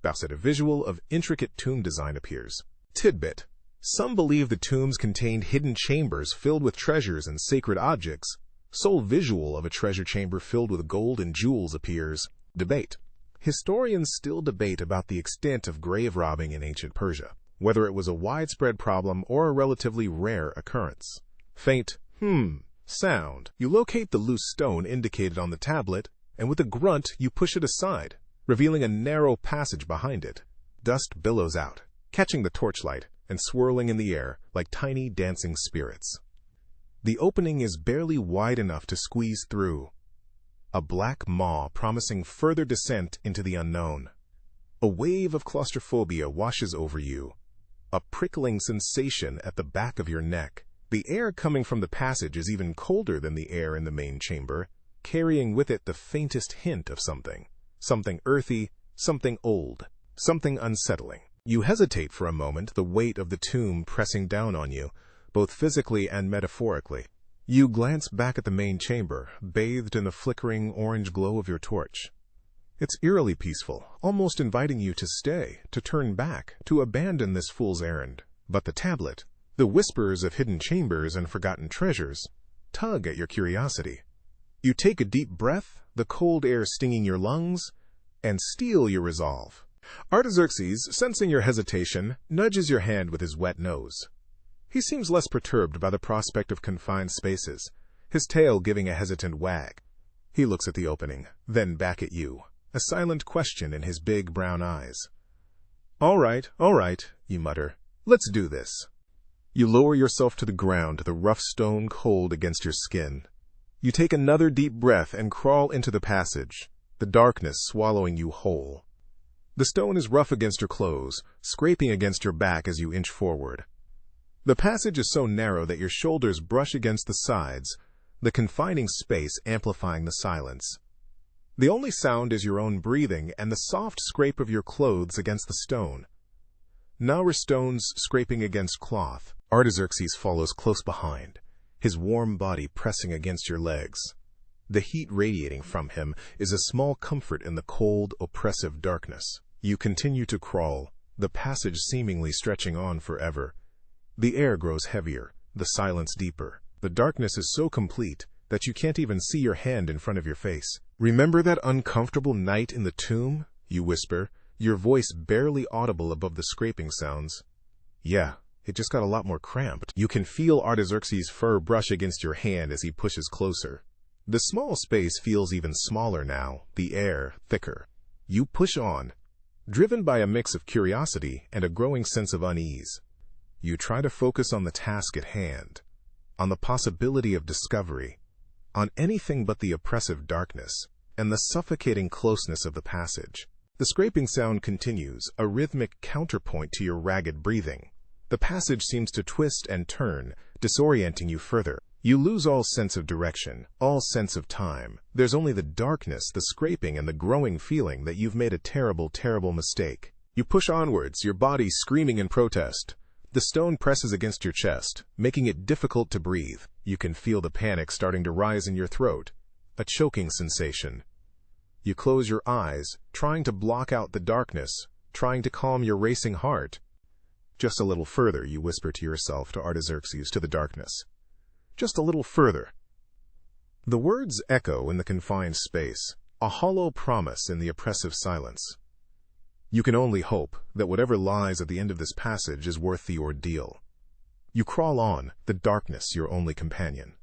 Speaker 1: Thus, a visual of intricate tomb design appears. Tidbit. Some believe the tombs contained hidden chambers filled with treasures and sacred objects. Sole visual of a treasure chamber filled with gold and jewels appears. Debate. Historians still debate about the extent of grave robbing in ancient Persia, whether it was a widespread problem or a relatively rare occurrence. Faint sound. You locate the loose stone indicated on the tablet, and with a grunt you push it aside, revealing a narrow passage behind it. Dust billows out, catching the torchlight and swirling in the air like tiny dancing spirits. The opening is barely wide enough to squeeze through, a black maw promising further descent into the unknown. A wave of claustrophobia washes over you, a prickling sensation at the back of your neck. The air coming from the passage is even colder than the air in the main chamber, carrying with it the faintest hint of something earthy, something old, something unsettling. You hesitate for a moment, the weight of the tomb pressing down on you, both physically and metaphorically. You glance back at the main chamber, bathed in the flickering orange glow of your torch. It's eerily peaceful, almost inviting you to stay, to turn back, to abandon this fool's errand. But the tablet, the whispers of hidden chambers and forgotten treasures, tug at your curiosity. You take a deep breath, the cold air stinging your lungs, and steel your resolve. Artaxerxes, sensing your hesitation, nudges your hand with his wet nose. He seems less perturbed by the prospect of confined spaces, his tail giving a hesitant wag. He looks at the opening, then back at you, a silent question in his big brown eyes. All right, you mutter. Let's do this. You lower yourself to the ground, the rough stone cold against your skin. You take another deep breath and crawl into the passage, the darkness swallowing you whole. The stone is rough against your clothes, scraping against your back as you inch forward. The passage is so narrow that your shoulders brush against the sides, the confining space amplifying the silence. The only sound is your own breathing and the soft scrape of your clothes against the stone. Now are stones scraping against cloth. Artaxerxes follows close behind, his warm body pressing against your legs. The heat radiating from him is a small comfort in the cold, oppressive darkness. You continue to crawl, the passage seemingly stretching on forever. The air grows heavier, the silence deeper. The darkness is so complete that you can't even see your hand in front of your face. Remember that uncomfortable night in the tomb? You whisper, your voice barely audible above the scraping sounds. Yeah, it just got a lot more cramped. You can feel Artaxerxes' fur brush against your hand as he pushes closer. The small space feels even smaller now, the air thicker. You push on, driven by a mix of curiosity and a growing sense of unease. You try to focus on the task at hand, on the possibility of discovery, on anything but the oppressive darkness and the suffocating closeness of the passage. The scraping sound continues, a rhythmic counterpoint to your ragged breathing. The passage seems to twist and turn, disorienting you further. You lose all sense of direction, all sense of time. There's only the darkness, the scraping, and the growing feeling that you've made a terrible, terrible mistake. You push onwards, your body screaming in protest. The stone presses against your chest, making it difficult to breathe. You can feel the panic starting to rise in your throat, a choking sensation. You close your eyes, trying to block out the darkness, trying to calm your racing heart. Just a little further, you whisper to yourself, to Artaxerxes, to the darkness. Just a little further. The words echo in the confined space, a hollow promise in the oppressive silence. You can only hope that whatever lies at the end of this passage is worth the ordeal. You crawl on, the darkness your only companion.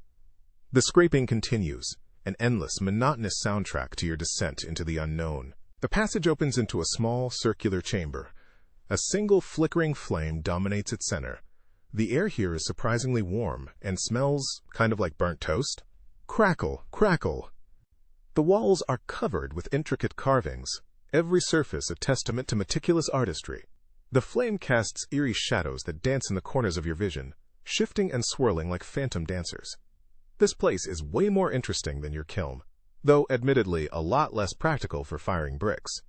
Speaker 1: The scraping continues, an endless, monotonous soundtrack to your descent into the unknown. The passage opens into a small, circular chamber. A single flickering flame dominates its center. The air here is surprisingly warm and smells kind of like burnt toast. Crackle, crackle. The walls are covered with intricate carvings, every surface a testament to meticulous artistry. The flame casts eerie shadows that dance in the corners of your vision, shifting and swirling like phantom dancers. This place is way more interesting than your kiln, though admittedly a lot less practical for firing bricks.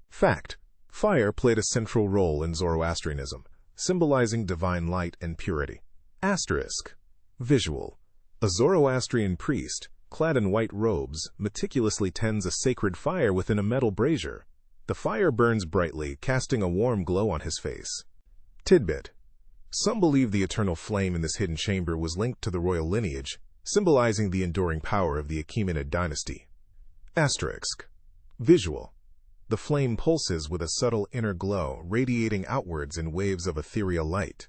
Speaker 1: Fact: fire played a central role in Zoroastrianism, symbolizing divine light and purity. Asterisk. Visual. A Zoroastrian priest, clad in white robes, meticulously tends a sacred fire within a metal brazier. The fire burns brightly, casting a warm glow on his face. Tidbit. Some believe the eternal flame in this hidden chamber was linked to the royal lineage, symbolizing the enduring power of the Achaemenid dynasty. Asterisk. Visual. The flame pulses with a subtle inner glow, radiating outwards in waves of ethereal light.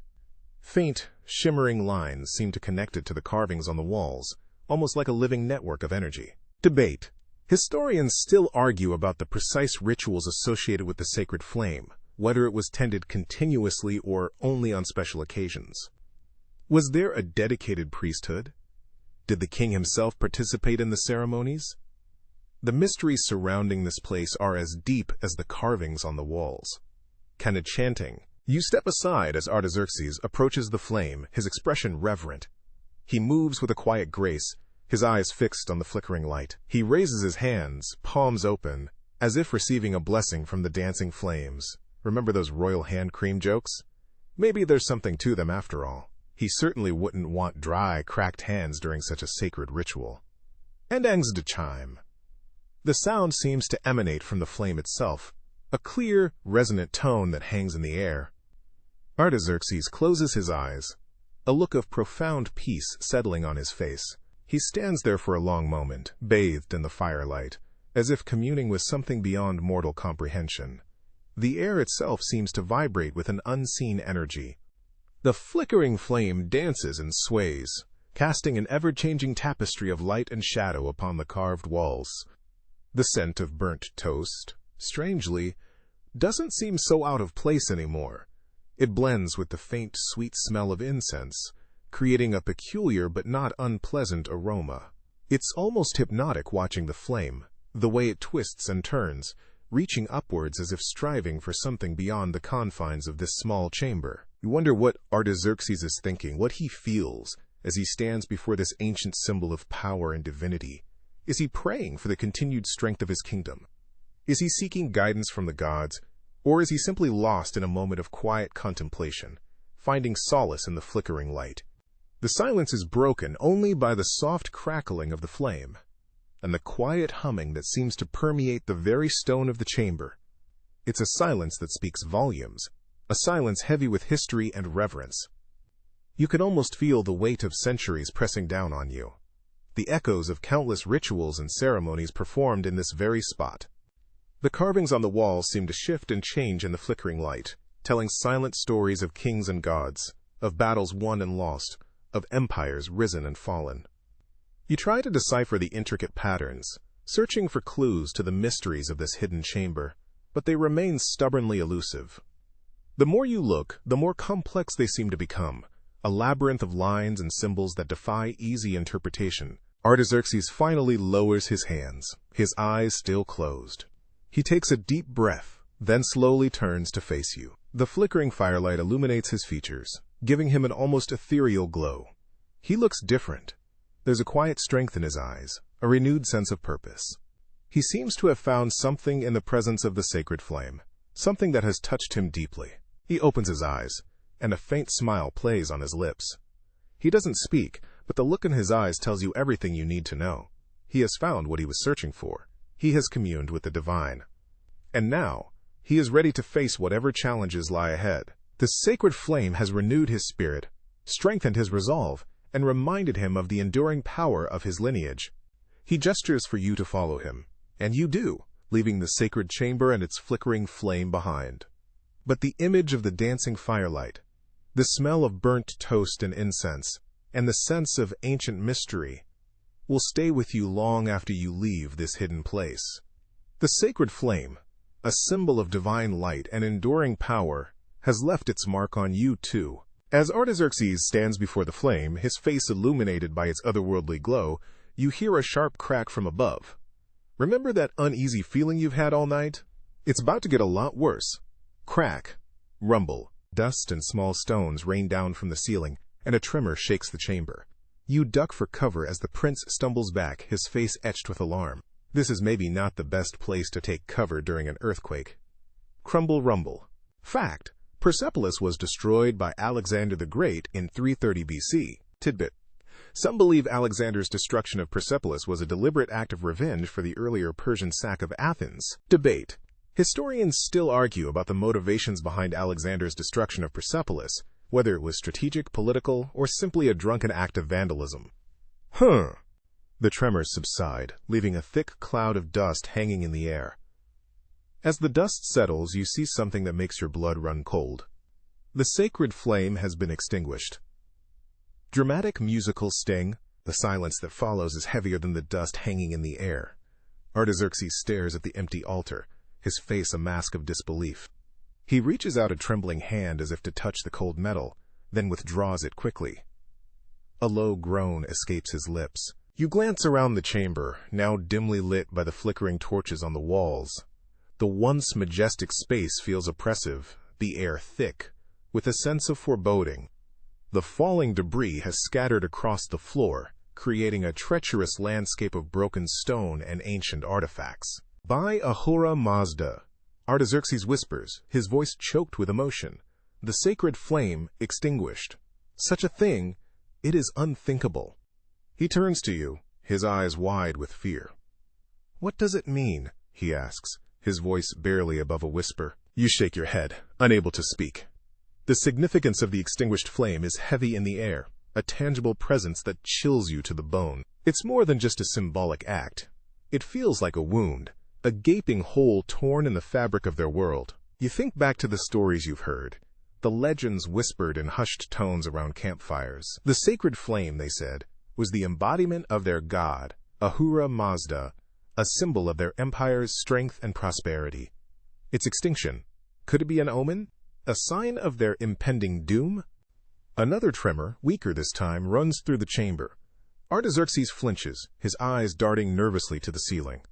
Speaker 1: Faint, shimmering lines seem to connect it to the carvings on the walls, almost like a living network of energy. Debate. Historians still argue about the precise rituals associated with the sacred flame, whether it was tended continuously or only on special occasions. Was there a dedicated priesthood? Did the king himself participate in the ceremonies? The mysteries surrounding this place are as deep as the carvings on the walls. Kind of chanting. You step aside as Artaxerxes approaches the flame, his expression reverent. He moves with a quiet grace, his eyes fixed on the flickering light. He raises his hands, palms open, as if receiving a blessing from the dancing flames. Remember those royal hand cream jokes? Maybe there's something to them after all. He certainly wouldn't want dry, cracked hands during such a sacred ritual. And ends the chime. The sound seems to emanate from the flame itself, a clear, resonant tone that hangs in the air. Artaxerxes closes his eyes, a look of profound peace settling on his face. He stands there for a long moment, bathed in the firelight, as if communing with something beyond mortal comprehension. The air itself seems to vibrate with an unseen energy. The flickering flame dances and sways, casting an ever-changing tapestry of light and shadow upon the carved walls. The scent of burnt toast, strangely, doesn't seem so out of place anymore. It blends with the faint, sweet smell of incense, creating a peculiar but not unpleasant aroma. It's almost hypnotic watching the flame, the way it twists and turns, reaching upwards as if striving for something beyond the confines of this small chamber. You wonder what Artaxerxes is thinking, what he feels, as he stands before this ancient symbol of power and divinity. Is he praying for the continued strength of his kingdom? Is he seeking guidance from the gods, or is he simply lost in a moment of quiet contemplation, finding solace in the flickering light? The silence is broken only by the soft crackling of the flame, and the quiet humming that seems to permeate the very stone of the chamber. It's a silence that speaks volumes, a silence heavy with history and reverence. You can almost feel the weight of centuries pressing down on you, the echoes of countless rituals and ceremonies performed in this very spot. The carvings on the walls seem to shift and change in the flickering light, telling silent stories of kings and gods, of battles won and lost, of empires risen and fallen. You try to decipher the intricate patterns, searching for clues to the mysteries of this hidden chamber, but they remain stubbornly elusive. The more you look, the more complex they seem to become, a labyrinth of lines and symbols that defy easy interpretation. Artaxerxes finally lowers his hands, his eyes still closed. He takes a deep breath, then slowly turns to face you. The flickering firelight illuminates his features, giving him an almost ethereal glow. He looks different. There's a quiet strength in his eyes, a renewed sense of purpose. He seems to have found something in the presence of the sacred flame, something that has touched him deeply. He opens his eyes, and a faint smile plays on his lips. He doesn't speak, but the look in his eyes tells you everything you need to know. He has found what he was searching for. He has communed with the divine. And now, he is ready to face whatever challenges lie ahead. The sacred flame has renewed his spirit, strengthened his resolve, and reminded him of the enduring power of his lineage. He gestures for you to follow him, and you do, leaving the sacred chamber and its flickering flame behind. But the image of the dancing firelight, the smell of burnt toast and incense, and the sense of ancient mystery will stay with you long after you leave this hidden place. The sacred flame, a symbol of divine light and enduring power, has left its mark on you too. As Artaxerxes stands before the flame, his face illuminated by its otherworldly glow, you hear a sharp crack from above. Remember that uneasy feeling you've had all night? It's about to get a lot worse. Crack, rumble, dust and small stones rain down from the ceiling, and a tremor shakes the chamber. You duck for cover as the prince stumbles back, his face etched with alarm. This is maybe not the best place to take cover during an earthquake. Crumble rumble. Fact: Persepolis was destroyed by Alexander the Great in 330 BC. Tidbit: some believe Alexander's destruction of Persepolis was a deliberate act of revenge for the earlier Persian sack of Athens. Debate: historians still argue about the motivations behind Alexander's destruction of Persepolis, whether it was strategic, political, or simply a drunken act of vandalism. The tremors subside, leaving a thick cloud of dust hanging in the air. As the dust settles, you see something that makes your blood run cold. The sacred flame has been extinguished. Dramatic musical sting, the silence that follows is heavier than the dust hanging in the air. Artaxerxes stares at the empty altar, his face a mask of disbelief. He reaches out a trembling hand as if to touch the cold metal, then withdraws it quickly. A low groan escapes his lips. You glance around the chamber, now dimly lit by the flickering torches on the walls. The once majestic space feels oppressive, the air thick, with a sense of foreboding. The falling debris has scattered across the floor, creating a treacherous landscape of broken stone and ancient artifacts. By Ahura Mazda, Artaxerxes whispers, his voice choked with emotion. The sacred flame extinguished. Such a thing, it is unthinkable. He turns to you, his eyes wide with fear. What does it mean? He asks, his voice barely above a whisper. You shake your head, unable to speak. The significance of the extinguished flame is heavy in the air, a tangible presence that chills you to the bone. It's more than just a symbolic act. It feels like a wound, a gaping hole torn in the fabric of their world. You think back to the stories you've heard, the legends whispered in hushed tones around campfires. The sacred flame, they said, was the embodiment of their god, Ahura Mazda, a symbol of their empire's strength and prosperity. Its extinction, could it be an omen? A sign of their impending doom? Another tremor, weaker this time, runs through the chamber. Artaxerxes flinches, his eyes darting nervously to the ceiling.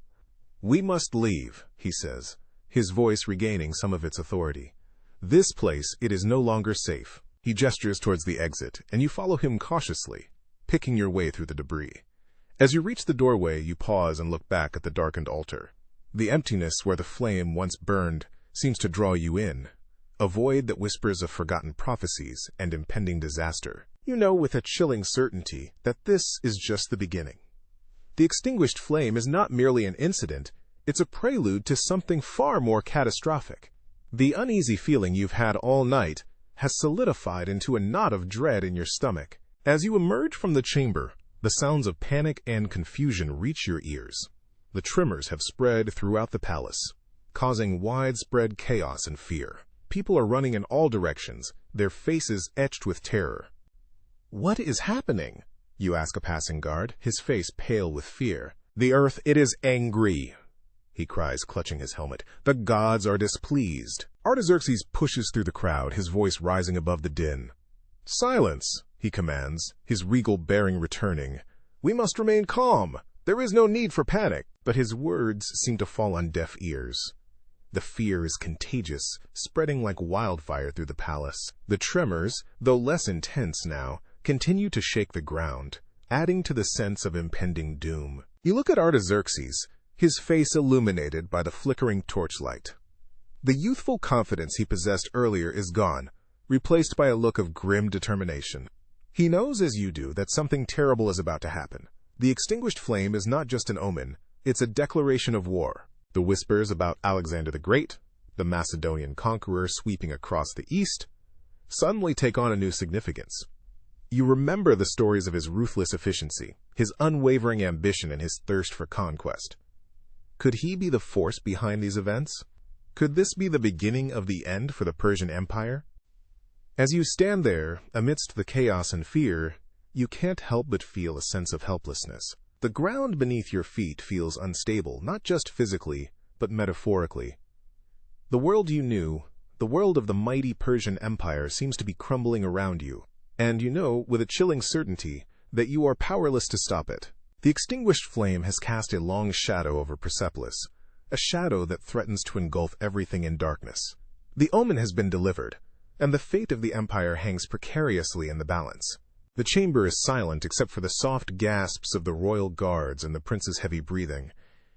Speaker 1: We must leave, he says, his voice regaining some of its authority. This place, it is no longer safe. He gestures towards the exit, and you follow him cautiously, picking your way through the debris. As you reach the doorway, you pause and look back at the darkened altar. The emptiness where the flame once burned seems to draw you in, a void that whispers of forgotten prophecies and impending disaster. You know with a chilling certainty that this is just the beginning. The extinguished flame is not merely an incident, it's a prelude to something far more catastrophic. The uneasy feeling you've had all night has solidified into a knot of dread in your stomach. As you emerge from the chamber, the sounds of panic and confusion reach your ears. The tremors have spread throughout the palace, causing widespread chaos and fear. People are running in all directions, their faces etched with terror. What is happening? You ask a passing guard, his face pale with fear. The earth, it is angry, he cries, clutching his helmet. The gods are displeased. Artaxerxes pushes through the crowd, his voice rising above the din. "Silence," he commands, his regal bearing returning. "We must remain calm. There is no need for panic." But his words seem to fall on deaf ears. The fear is contagious, spreading like wildfire through the palace. The tremors, though less intense now, continue to shake the ground, adding to the sense of impending doom. You look at Artaxerxes, his face illuminated by the flickering torchlight. The youthful confidence he possessed earlier is gone, replaced by a look of grim determination. He knows, as you do, that something terrible is about to happen. The extinguished flame is not just an omen, it's a declaration of war. The whispers about Alexander the Great, the Macedonian conqueror sweeping across the east, suddenly take on a new significance. You remember the stories of his ruthless efficiency, his unwavering ambition, and his thirst for conquest. Could he be the force behind these events? Could this be the beginning of the end for the Persian Empire? As you stand there, amidst the chaos and fear, you can't help but feel a sense of helplessness. The ground beneath your feet feels unstable, not just physically, but metaphorically. The world you knew, the world of the mighty Persian Empire, seems to be crumbling around you, and you know, with a chilling certainty, that you are powerless to stop it. The extinguished flame has cast a long shadow over Persepolis, a shadow that threatens to engulf everything in darkness. The omen has been delivered, and the fate of the empire hangs precariously in the balance. The chamber is silent except for the soft gasps of the royal guards and the prince's heavy breathing.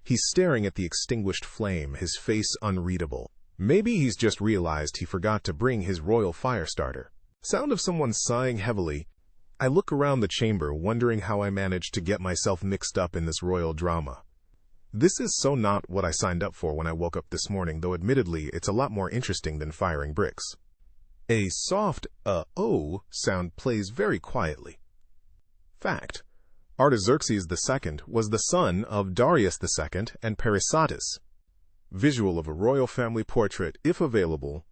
Speaker 1: He's staring at the extinguished flame, his face unreadable. Maybe he's just realized he forgot to bring his royal fire starter. Sound of someone sighing heavily. I look around the chamber, wondering how I managed to get myself mixed up in this royal drama. This is so not what I signed up for when I woke up this morning, though admittedly it's a lot more interesting than firing bricks. A soft "oh" sound plays very quietly. Fact: Artaxerxes II was the son of Darius II and Parysatis. Visual of a royal family portrait, if available.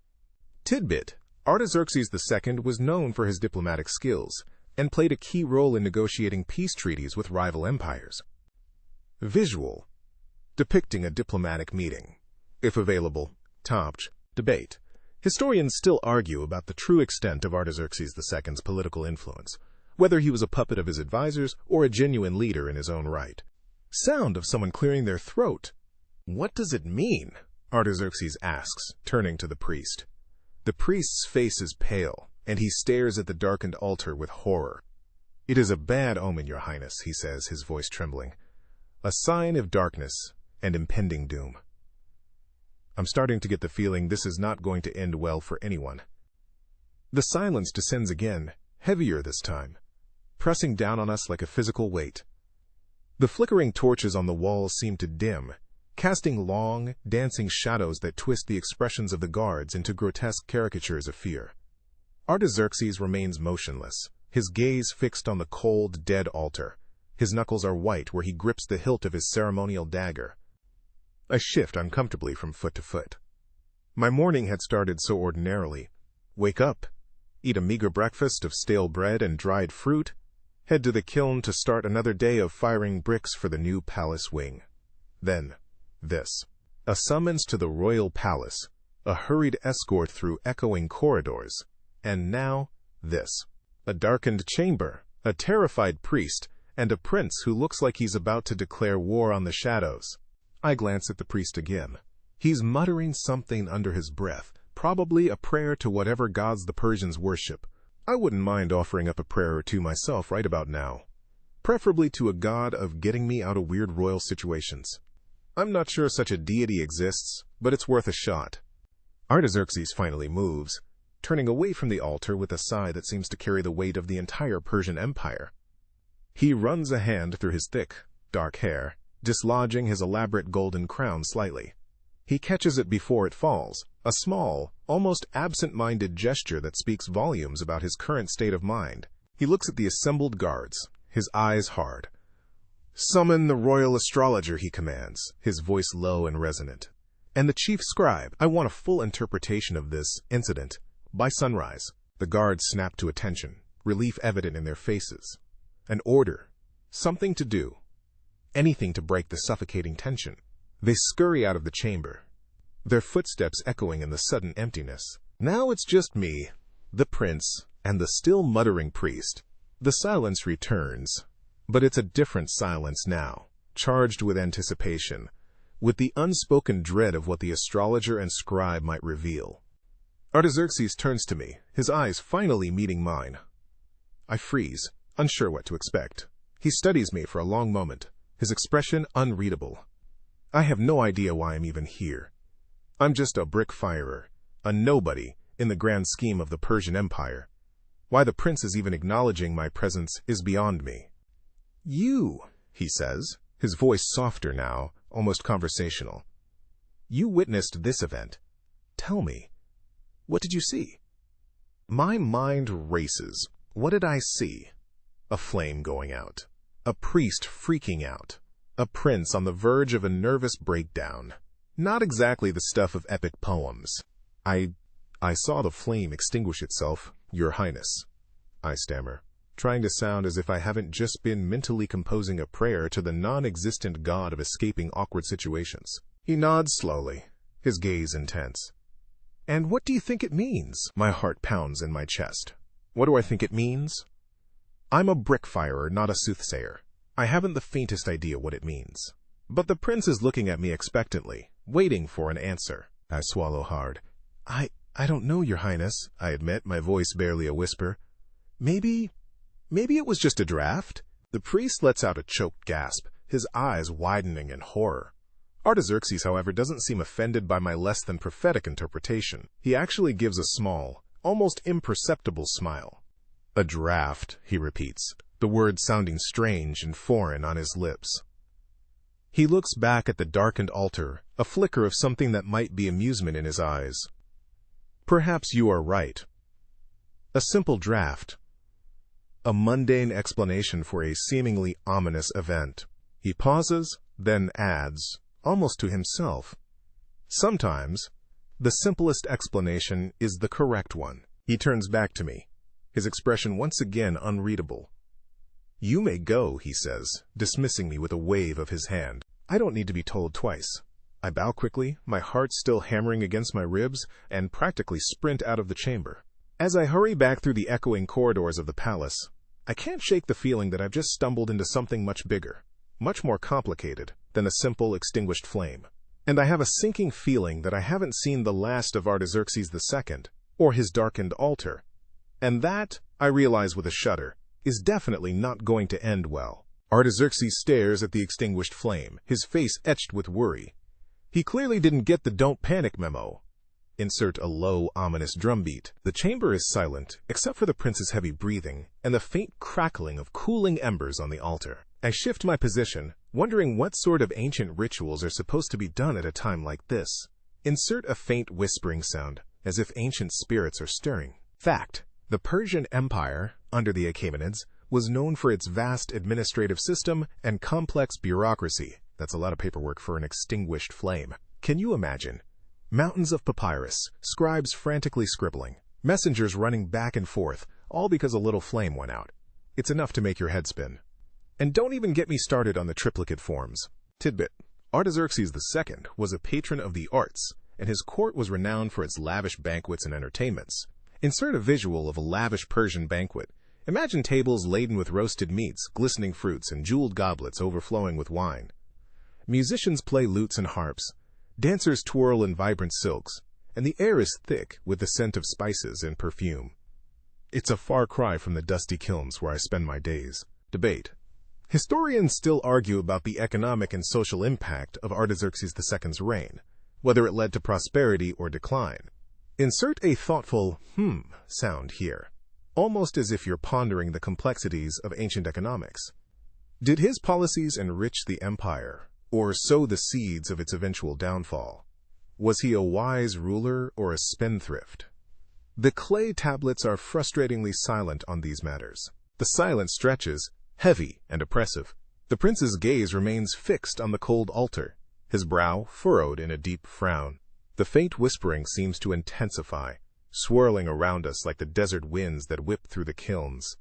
Speaker 1: Tidbit: Artaxerxes II was known for his diplomatic skills, and played a key role in negotiating peace treaties with rival empires. Visual: depicting a diplomatic meeting. If available. Topped. Debate: Historians still argue about the true extent of Artaxerxes II's political influence, whether he was a puppet of his advisors or a genuine leader in his own right. Sound of someone clearing their throat. "What does it mean?" Artaxerxes asks, turning to the priest. The priest's face is pale, and he stares at the darkened altar with horror. "It is a bad omen, Your Highness," he says, his voice trembling. "A sign of darkness and impending doom. I'm starting to get the feeling this is not going to end well for anyone." The silence descends again, heavier this time, pressing down on us like a physical weight. The flickering torches on the walls seem to dim, casting long, dancing shadows that twist the expressions of the guards into grotesque caricatures of fear. Artaxerxes remains motionless, his gaze fixed on the cold, dead altar. His knuckles are white where he grips the hilt of his ceremonial dagger. I shift uncomfortably from foot to foot. My morning had started so ordinarily. Wake up, eat a meager breakfast of stale bread and dried fruit, head to the kiln to start another day of firing bricks for the new palace wing. Then, this. A summons to the royal palace, a hurried escort through echoing corridors, and now, this. A darkened chamber, a terrified priest, and a prince who looks like he's about to declare war on the shadows. I glance at the priest again. He's muttering something under his breath, probably a prayer to whatever gods the Persians worship. I wouldn't mind offering up a prayer or two myself right about now, preferably to a god of getting me out of weird royal situations. I'm not sure such a deity exists, but it's worth a shot. Artaxerxes finally moves, turning away from the altar with a sigh that seems to carry the weight of the entire Persian Empire. He runs a hand through his thick, dark hair, dislodging his elaborate golden crown slightly. He catches it before it falls, a small, almost absent-minded gesture that speaks volumes about his current state of mind. He looks at the assembled guards, his eyes hard. "Summon the royal astrologer," he commands, his voice low and resonant. "And the chief scribe. I want a full interpretation of this incident by sunrise." The guards snap to attention, relief evident in their faces. An order, something to do. Anything to break the suffocating tension. They scurry out of the chamber. their footsteps echoing in the sudden emptiness. Now it's just me, the prince, and the still muttering priest. The silence returns, but it's a different silence now, charged with anticipation, with the unspoken dread of what the astrologer and scribe might reveal. Artaxerxes turns to me, his eyes finally meeting mine. I freeze, unsure what to expect. He studies me for a long moment, his expression unreadable. I have no idea why I'm even here. I'm just a brick firer, a nobody in the grand scheme of the Persian Empire. Why the prince is even acknowledging my presence is beyond me. You, he says, his voice softer now, almost conversational. You witnessed this event. Tell me, what did you see? My mind races. What did I see? A flame going out. A priest freaking out. A prince on the verge of a nervous breakdown. Not exactly the stuff of epic poems. I saw the flame extinguish itself, Your Highness. I stammer, trying to sound as if I haven't just been mentally composing a prayer to the non-existent god of escaping awkward situations. He nods slowly, his gaze intense. And what do you think it means? My heart pounds in my chest. What do I think it means? I'm a brick firer, not a soothsayer. I haven't the faintest idea what it means. But the prince is looking at me expectantly, waiting for an answer. I swallow hard. I don't know, Your Highness, I admit, my voice barely a whisper. Maybe it was just a draft? The priest lets out a choked gasp, his eyes widening in horror. Artaxerxes, however, doesn't seem offended by my less than prophetic interpretation. He actually gives a small, almost imperceptible smile. A draft, he repeats, the word sounding strange and foreign on his lips. He looks back at the darkened altar, a flicker of something that might be amusement in his eyes. Perhaps you are right. A simple draft. A mundane explanation for a seemingly ominous event. He pauses, then adds, almost to himself. Sometimes, the simplest explanation is the correct one. He turns back to me, his expression once again unreadable. You may go, he says, dismissing me with a wave of his hand. I don't need to be told twice. I bow quickly, my heart still hammering against my ribs, and practically sprint out of the chamber. As I hurry back through the echoing corridors of the palace, I can't shake the feeling that I've just stumbled into something much bigger, much more complicated than a simple extinguished flame. And I have a sinking feeling that I haven't seen the last of Artaxerxes II, or his darkened altar. And that, I realize with a shudder, is definitely not going to end well. Artaxerxes stares at the extinguished flame, his face etched with worry. He clearly didn't get the don't panic memo. Insert a low, ominous drumbeat. The chamber is silent, except for the prince's heavy breathing and the faint crackling of cooling embers on the altar. I shift my position, wondering what sort of ancient rituals are supposed to be done at a time like this. Insert a faint whispering sound, as if ancient spirits are stirring. Fact: the Persian Empire, under the Achaemenids, was known for its vast administrative system and complex bureaucracy. That's a lot of paperwork for an extinguished flame. Can you imagine? Mountains of papyrus, scribes frantically scribbling, messengers running back and forth, all because a little flame went out. It's enough to make your head spin. And don't even get me started on the triplicate forms. Tidbit: Artaxerxes II was a patron of the arts, and his court was renowned for its lavish banquets and entertainments. Insert a visual of a lavish Persian banquet. Imagine tables laden with roasted meats, glistening fruits, and jeweled goblets overflowing with wine. Musicians play lutes and harps, dancers twirl in vibrant silks, and the air is thick with the scent of spices and perfume. It's a far cry from the dusty kilns where I spend my days. Debate: historians still argue about the economic and social impact of Artaxerxes II's reign, whether it led to prosperity or decline. Insert a thoughtful sound here, almost as if you're pondering the complexities of ancient economics. Did his policies enrich the empire, or sow the seeds of its eventual downfall? Was he a wise ruler or a spendthrift? The clay tablets are frustratingly silent on these matters. The silence stretches, heavy and oppressive. The prince's gaze remains fixed on the cold altar, his brow furrowed in a deep frown. The faint whispering seems to intensify, swirling around us like the desert winds that whip through the kilns.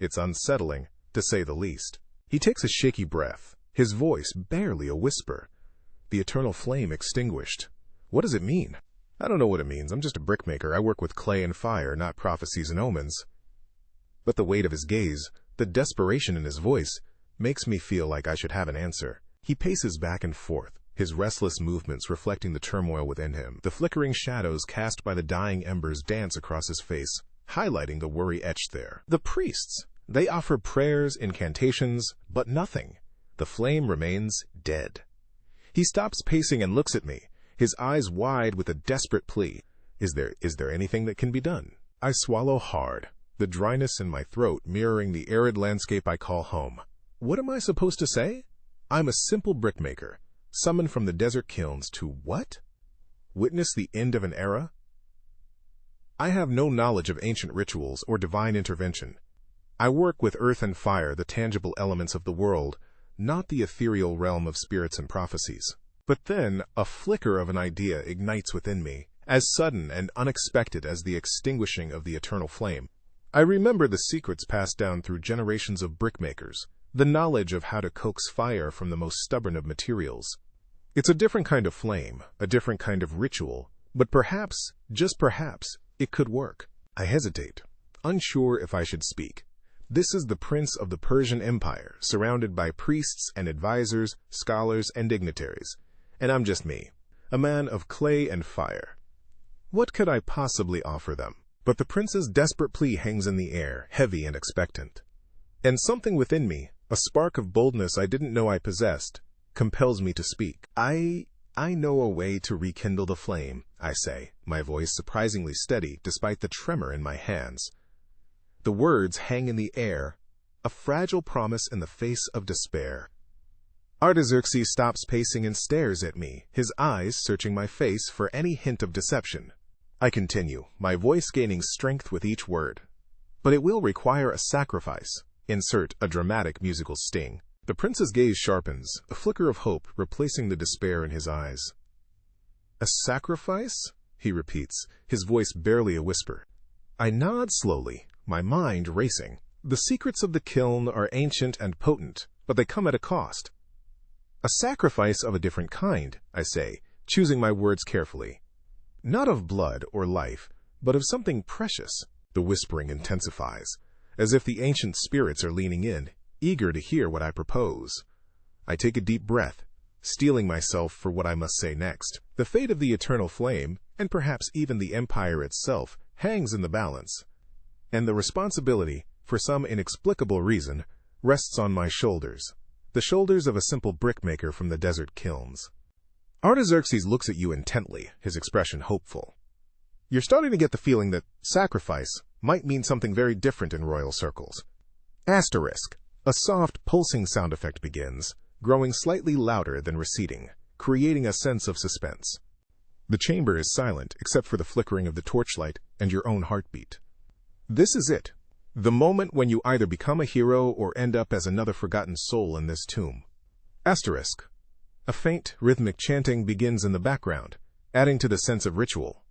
Speaker 1: It's unsettling, to say the least. He takes a shaky breath, his voice barely a whisper. The eternal flame extinguished. What does it mean? I don't know what it means. I'm just a brickmaker. I work with clay and fire, not prophecies and omens. But the weight of his gaze, the desperation in his voice, makes me feel like I should have an answer. He paces back and forth, his restless movements reflecting the turmoil within him. The flickering shadows cast by the dying embers dance across his face, highlighting the worry etched there. The priests, they offer prayers, incantations, but nothing. The flame remains dead. He stops pacing and looks at me, his eyes wide with a desperate plea. Is there anything that can be done? I swallow hard, the dryness in my throat mirroring the arid landscape I call home. What am I supposed to say? I'm a simple brickmaker, summoned from the desert kilns to what? Witness the end of an era? I have no knowledge of ancient rituals or divine intervention. I work with earth and fire, the tangible elements of the world, not the ethereal realm of spirits and prophecies. But then, a flicker of an idea ignites within me, as sudden and unexpected as the extinguishing of the eternal flame. I remember the secrets passed down through generations of brickmakers, the knowledge of how to coax fire from the most stubborn of materials. It's a different kind of flame, a different kind of ritual, but perhaps, just perhaps, it could work. I hesitate, unsure if I should speak. This is the prince of the Persian Empire, surrounded by priests and advisors, scholars and dignitaries. And I'm just me, a man of clay and fire. What could I possibly offer them? But the prince's desperate plea hangs in the air, heavy and expectant. And something within me, a spark of boldness I didn't know I possessed, compels me to speak. I know a way to rekindle the flame, I say, my voice surprisingly steady despite the tremor in my hands. The words hang in the air, a fragile promise in the face of despair. Artaxerxes stops pacing and stares at me, his eyes searching my face for any hint of deception. I continue, my voice gaining strength with each word. But it will require a sacrifice. Insert a dramatic musical sting. The prince's gaze sharpens, a flicker of hope replacing the despair in his eyes. A sacrifice? He repeats, his voice barely a whisper. I nod slowly, my mind racing. The secrets of the kiln are ancient and potent, but they come at a cost. A sacrifice of a different kind, I say, choosing my words carefully. Not of blood or life, but of something precious. The whispering intensifies, as if the ancient spirits are leaning in, eager to hear what I propose. I take a deep breath, steeling myself for what I must say next. The fate of the eternal flame, and perhaps even the empire itself, hangs in the balance. And the responsibility, for some inexplicable reason, rests on my shoulders. The shoulders of a simple brickmaker from the desert kilns. Artaxerxes looks at you intently, his expression hopeful. You're starting to get the feeling that sacrifice might mean something very different in royal circles. Asterisk. A soft, pulsing sound effect begins, growing slightly louder than receding, creating a sense of suspense. The chamber is silent except for the flickering of the torchlight and your own heartbeat. This is it. The moment when you either become a hero or end up as another forgotten soul in this tomb. Asterisk. A faint, rhythmic chanting begins in the background, adding to the sense of ritual.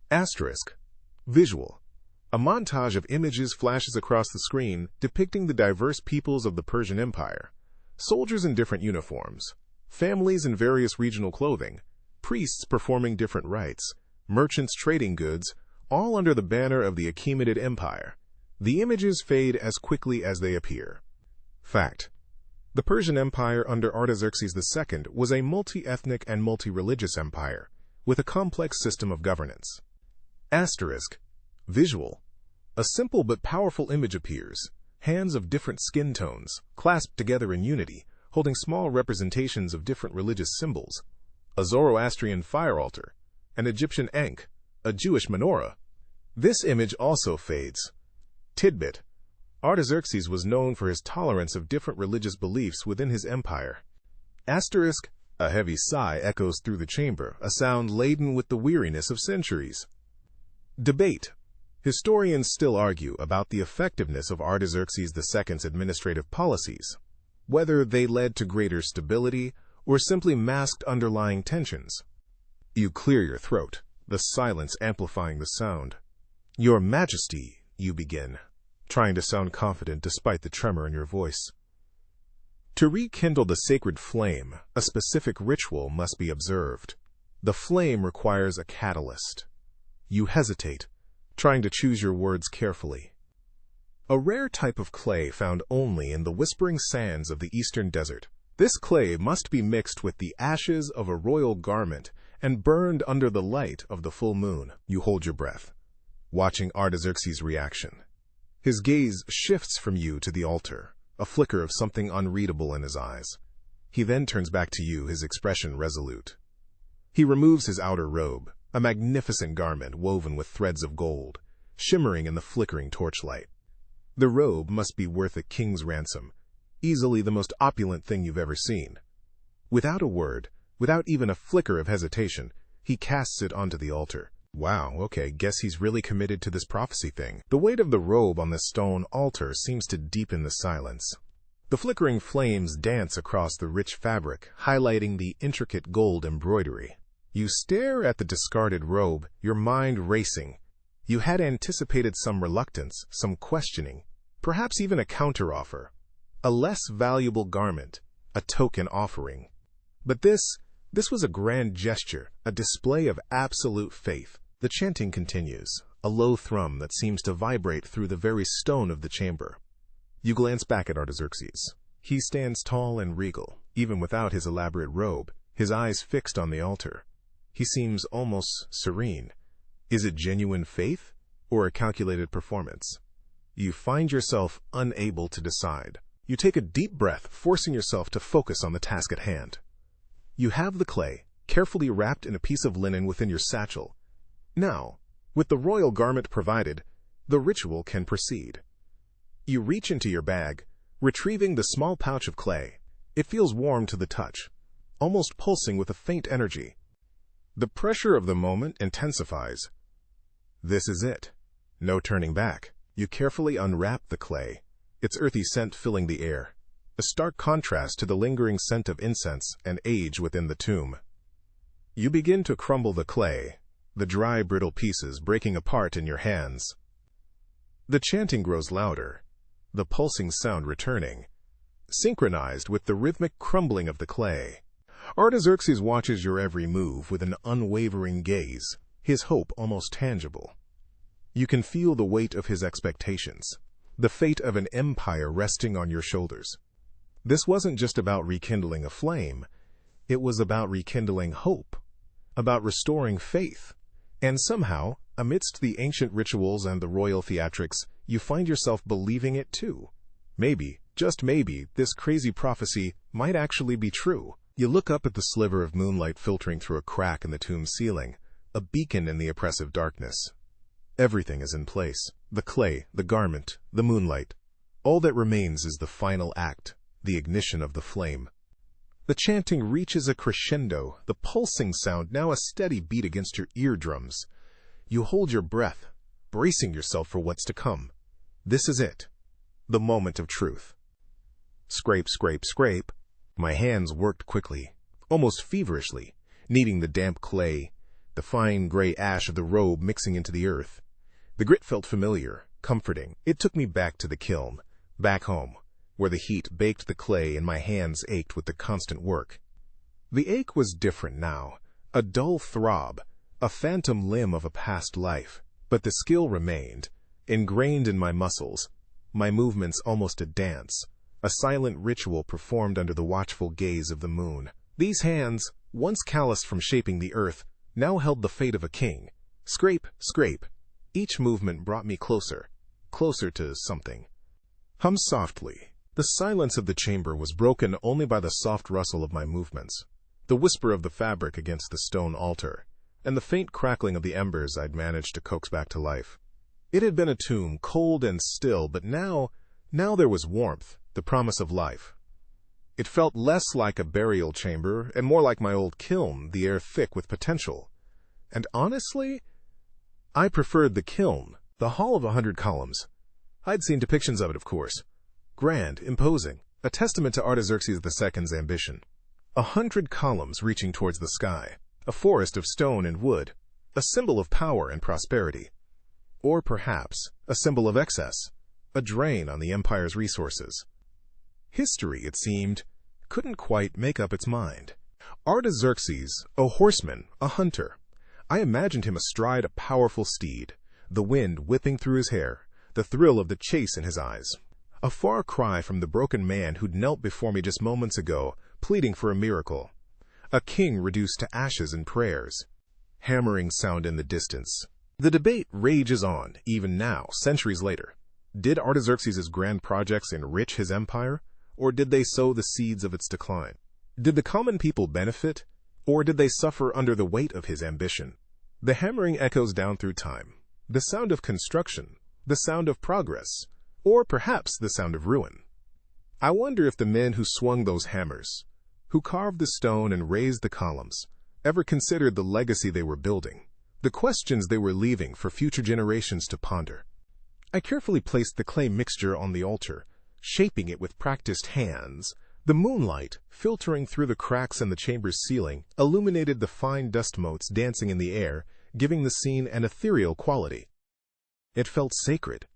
Speaker 1: Asterisk. Visual. A montage of images flashes across the screen depicting the diverse peoples of the Persian Empire. Soldiers in different uniforms, families in various regional clothing, priests performing different rites, merchants trading goods, all under the banner of the Achaemenid Empire. The images fade as quickly as they appear. Fact. The Persian Empire under Artaxerxes II was a multi-ethnic and multi-religious empire, with a complex system of governance. Asterisk. Visual. A simple but powerful image appears, hands of different skin tones, clasped together in unity, holding small representations of different religious symbols. A Zoroastrian fire altar, an Egyptian ankh, a Jewish menorah. This image also fades. Tidbit. Artaxerxes was known for his tolerance of different religious beliefs within his empire. Asterisk. A heavy sigh echoes through the chamber, a sound laden with the weariness of centuries. Debate. Historians still argue about the effectiveness of Artaxerxes II's administrative policies, whether they led to greater stability or simply masked underlying tensions. You clear your throat, the silence amplifying the sound. Your Majesty, you begin, trying to sound confident despite the tremor in your voice. To rekindle the sacred flame, a specific ritual must be observed. The flame requires a catalyst. You hesitate, trying to choose your words carefully. A rare type of clay found only in the whispering sands of the eastern desert. This clay must be mixed with the ashes of a royal garment and burned under the light of the full moon. You hold your breath, watching Artaxerxes' reaction. His gaze shifts from you to the altar, a flicker of something unreadable in his eyes. He then turns back to you, his expression resolute. He removes his outer robe, a magnificent garment woven with threads of gold, shimmering in the flickering torchlight. The robe must be worth a king's ransom, easily the most opulent thing you've ever seen. Without a word, without even a flicker of hesitation, he casts it onto the altar. Wow, okay, guess he's really committed to this prophecy thing. The weight of the robe on the stone altar seems to deepen the silence. The flickering flames dance across the rich fabric, highlighting the intricate gold embroidery. You stare at the discarded robe, your mind racing. You had anticipated some reluctance, some questioning, perhaps even a counteroffer. A less valuable garment, a token offering. But this was a grand gesture, a display of absolute faith. The chanting continues, a low thrum that seems to vibrate through the very stone of the chamber. You glance back at Artaxerxes. He stands tall and regal, even without his elaborate robe, his eyes fixed on the altar. He seems almost serene. Is it genuine faith or a calculated performance? You find yourself unable to decide. You take a deep breath, forcing yourself to focus on the task at hand. You have the clay, carefully wrapped in a piece of linen within your satchel. Now, with the royal garment provided, the ritual can proceed. You reach into your bag, retrieving the small pouch of clay. It feels warm to the touch, almost pulsing with a faint energy. The pressure of the moment intensifies. This is it. No turning back. You carefully unwrap the clay, its earthy scent filling the air, a stark contrast to the lingering scent of incense and age within the tomb. You begin to crumble the clay, the dry, brittle pieces breaking apart in your hands. The chanting grows louder, the pulsing sound returning, synchronized with the rhythmic crumbling of the clay. Artaxerxes watches your every move with an unwavering gaze, his hope almost tangible. You can feel the weight of his expectations, the fate of an empire resting on your shoulders. This wasn't just about rekindling a flame, it was about rekindling hope, about restoring faith. And somehow, amidst the ancient rituals and the royal theatrics, you find yourself believing it too. Maybe, just maybe, this crazy prophecy might actually be true. You look up at the sliver of moonlight filtering through a crack in the tomb's ceiling, a beacon in the oppressive darkness. Everything is in place. The clay, the garment, the moonlight. All that remains is the final act, the ignition of the flame. The chanting reaches a crescendo, the pulsing sound now a steady beat against your eardrums. You hold your breath, bracing yourself for what's to come. This is it, the moment of truth. Scrape, scrape, scrape. My hands worked quickly, almost feverishly, kneading the damp clay, the fine gray ash of the robe mixing into the earth. The grit felt familiar, comforting. It took me back to the kiln, back home, where the heat baked the clay and my hands ached with the constant work. The ache was different now, a dull throb, a phantom limb of a past life. But the skill remained, ingrained in my muscles, my movements almost a dance, a silent ritual performed under the watchful gaze of the moon. These hands, once calloused from shaping the earth, now held the fate of a king. Scrape, scrape. Each movement brought me closer, closer to something. Hum softly. The silence of the chamber was broken only by the soft rustle of my movements, the whisper of the fabric against the stone altar, and the faint crackling of the embers I'd managed to coax back to life. It had been a tomb, cold and still, but now there was warmth, the promise of life. It felt less like a burial chamber and more like my old kiln, the air thick with potential. And honestly, I preferred the kiln, the Hall of 100 Columns. I'd seen depictions of it, of course. Grand, imposing, a testament to Artaxerxes II's ambition. 100 columns reaching towards the sky, a forest of stone and wood, a symbol of power and prosperity. Or perhaps a symbol of excess, a drain on the empire's resources. History, it seemed, couldn't quite make up its mind. Artaxerxes, a horseman, a hunter. I imagined him astride a powerful steed, the wind whipping through his hair, the thrill of the chase in his eyes. A far cry from the broken man who'd knelt before me just moments ago, pleading for a miracle. A king reduced to ashes and prayers. Hammering sound in the distance. The debate rages on, even now, centuries later. Did Artaxerxes' grand projects enrich his empire, or did they sow the seeds of its decline? Did the common people benefit, or did they suffer under the weight of his ambition? The hammering echoes down through time, the sound of construction, the sound of progress, or perhaps the sound of ruin. I wonder if the men who swung those hammers, who carved the stone and raised the columns, ever considered the legacy they were building, the questions they were leaving for future generations to ponder. I carefully placed the clay mixture on the altar, shaping it with practiced hands. The moonlight, filtering through the cracks in the chamber's ceiling, illuminated the fine dust motes dancing in the air, giving the scene an ethereal quality. It felt sacred.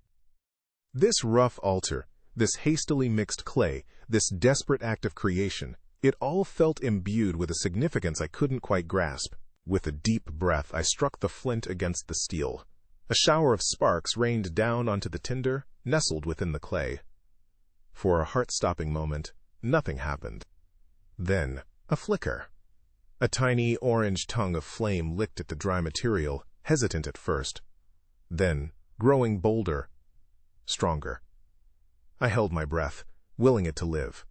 Speaker 1: This rough altar, this hastily mixed clay, this desperate act of creation, it all felt imbued with a significance I couldn't quite grasp. With a deep breath, I struck the flint against the steel. A shower of sparks rained down onto the tinder, nestled within the clay. For a heart-stopping moment, nothing happened. Then, a flicker. A tiny orange tongue of flame licked at the dry material, hesitant at first. Then, growing bolder, stronger. I held my breath, willing it to live.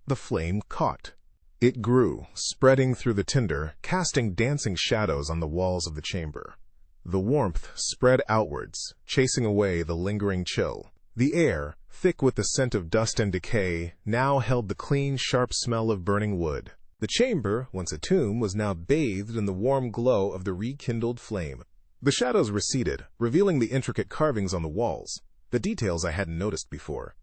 Speaker 1: The flame caught. It grew, spreading through the tinder, casting dancing shadows on the walls of the chamber. The warmth spread outwards, chasing away the lingering chill. The air, thick with the scent of dust and decay, now held the clean, sharp smell of burning wood. The chamber, once a tomb, was now bathed in the warm glow of the rekindled flame. The shadows receded, revealing the intricate carvings on the walls, the details I hadn't noticed before.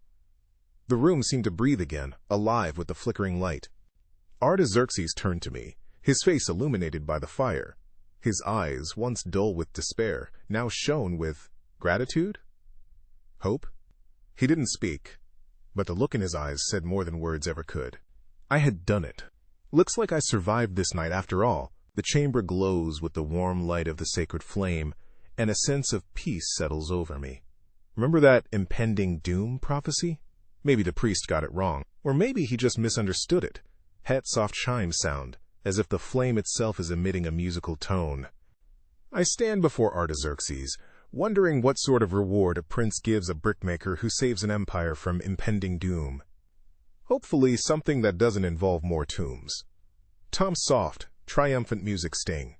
Speaker 1: The room seemed to breathe again, alive with the flickering light. Artaxerxes turned to me, his face illuminated by the fire. His eyes, once dull with despair, now shone with gratitude? Hope? He didn't speak, but the look in his eyes said more than words ever could. I had done it. Looks like I survived this night after all. The chamber glows with the warm light of the sacred flame, and a sense of peace settles over me. Remember that impending doom prophecy? Maybe the priest got it wrong, or maybe he just misunderstood it. Het soft chime sound, as if the flame itself is emitting a musical tone. I stand before Artaxerxes, wondering what sort of reward a prince gives a brickmaker who saves an empire from impending doom. Hopefully something that doesn't involve more tombs. Tom's soft, triumphant music sting.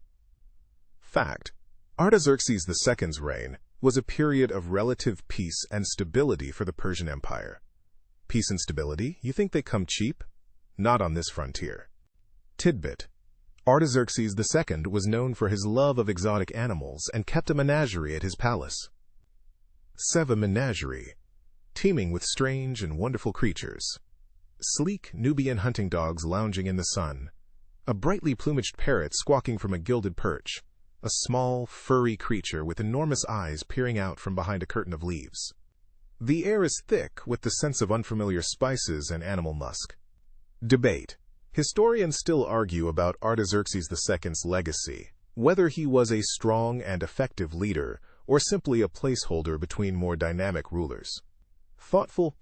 Speaker 1: Fact: Artaxerxes II's reign was a period of relative peace and stability for the Persian Empire. Peace and stability, you think they come cheap? Not on this frontier. Tidbit: Artaxerxes II was known for his love of exotic animals and kept a menagerie at his palace. Seva Menagerie, teeming with strange and wonderful creatures. Sleek Nubian hunting dogs lounging in the sun. A brightly plumaged parrot squawking from a gilded perch. A small, furry creature with enormous eyes peering out from behind a curtain of leaves. The air is thick with the sense of unfamiliar spices and animal musk. Debate: historians still argue about Artaxerxes II's legacy, whether he was a strong and effective leader or simply a placeholder between more dynamic rulers. Thoughtful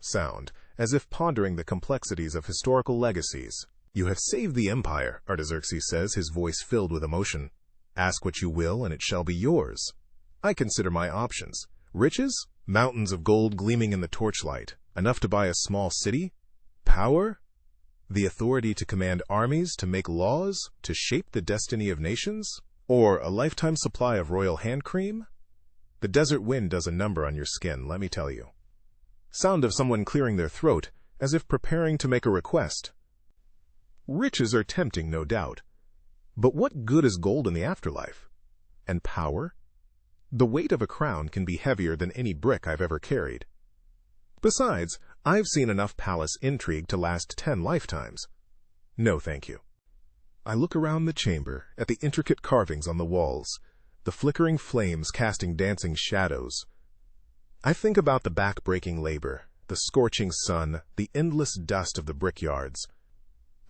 Speaker 1: sound, as if pondering the complexities of historical legacies. You have saved the empire, Artaxerxes says, his voice filled with emotion. Ask what you will, and it shall be yours. I consider my options. Riches? Mountains of gold gleaming in the torchlight. Enough to buy a small city? Power? The authority to command armies, to make laws, to shape the destiny of nations? Or a lifetime supply of royal hand cream? The desert wind does a number on your skin, let me tell you. Sound of someone clearing their throat, as if preparing to make a request. Riches are tempting, no doubt. But what good is gold in the afterlife? And power? The weight of a crown can be heavier than any brick I've ever carried. Besides, I've seen enough palace intrigue to last 10 lifetimes. No, thank you. I look around the chamber at the intricate carvings on the walls, the flickering flames casting dancing shadows. I think about the back-breaking labor, the scorching sun, the endless dust of the brickyards.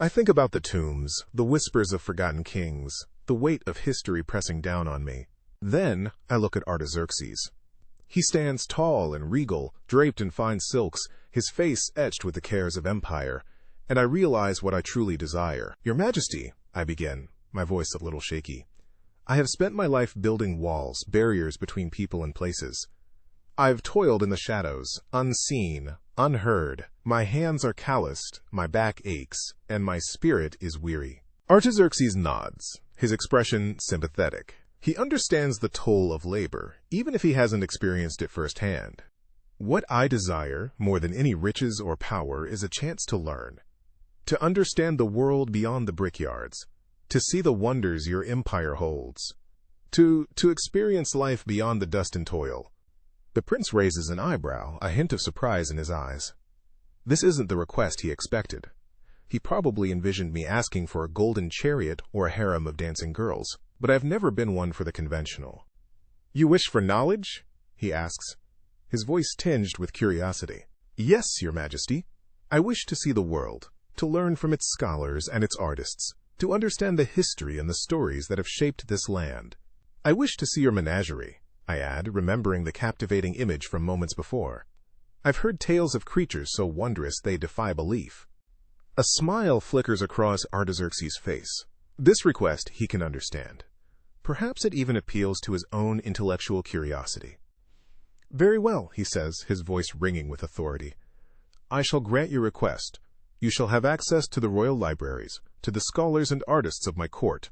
Speaker 1: I think about the tombs, the whispers of forgotten kings, the weight of history pressing down on me. Then I look at Artaxerxes. He stands tall and regal, draped in fine silks, his face etched with the cares of empire, and I realize what I truly desire. Your Majesty, I begin, my voice a little shaky. I have spent my life building walls, barriers between people and places. I've toiled in the shadows, unseen, unheard. My hands are calloused, my back aches, and my spirit is weary. Artaxerxes nods, his expression sympathetic. He understands the toll of labor, even if he hasn't experienced it firsthand. What I desire, more than any riches or power, is a chance to learn. To understand the world beyond the brickyards. To see the wonders your empire holds. To experience life beyond the dust and toil. The prince raises an eyebrow, a hint of surprise in his eyes. This isn't the request he expected. He probably envisioned me asking for a golden chariot or a harem of dancing girls, but I've never been one for the conventional. You wish for knowledge? He asks, his voice tinged with curiosity. Yes, Your Majesty. I wish to see the world, to learn from its scholars and its artists, to understand the history and the stories that have shaped this land. I wish to see your menagerie, I add, remembering the captivating image from moments before. I've heard tales of creatures so wondrous they defy belief. A smile flickers across Artaxerxes' face. This request he can understand. Perhaps it even appeals to his own intellectual curiosity. Very well, he says, his voice ringing with authority. I shall grant your request. You shall have access to the royal libraries, to the scholars and artists of my court.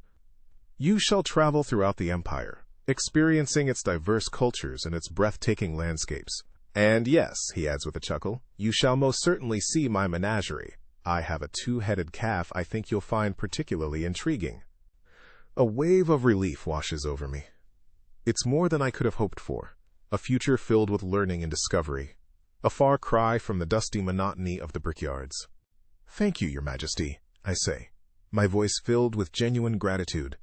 Speaker 1: You shall travel throughout the empire, experiencing its diverse cultures and its breathtaking landscapes. And yes, he adds with a chuckle, you shall most certainly see my menagerie. I have a two-headed calf I think you'll find particularly intriguing. A wave of relief washes over me. It's more than I could have hoped for. A future filled with learning and discovery. A far cry from the dusty monotony of the brickyards. Thank you, Your Majesty, I say, my voice filled with genuine gratitude.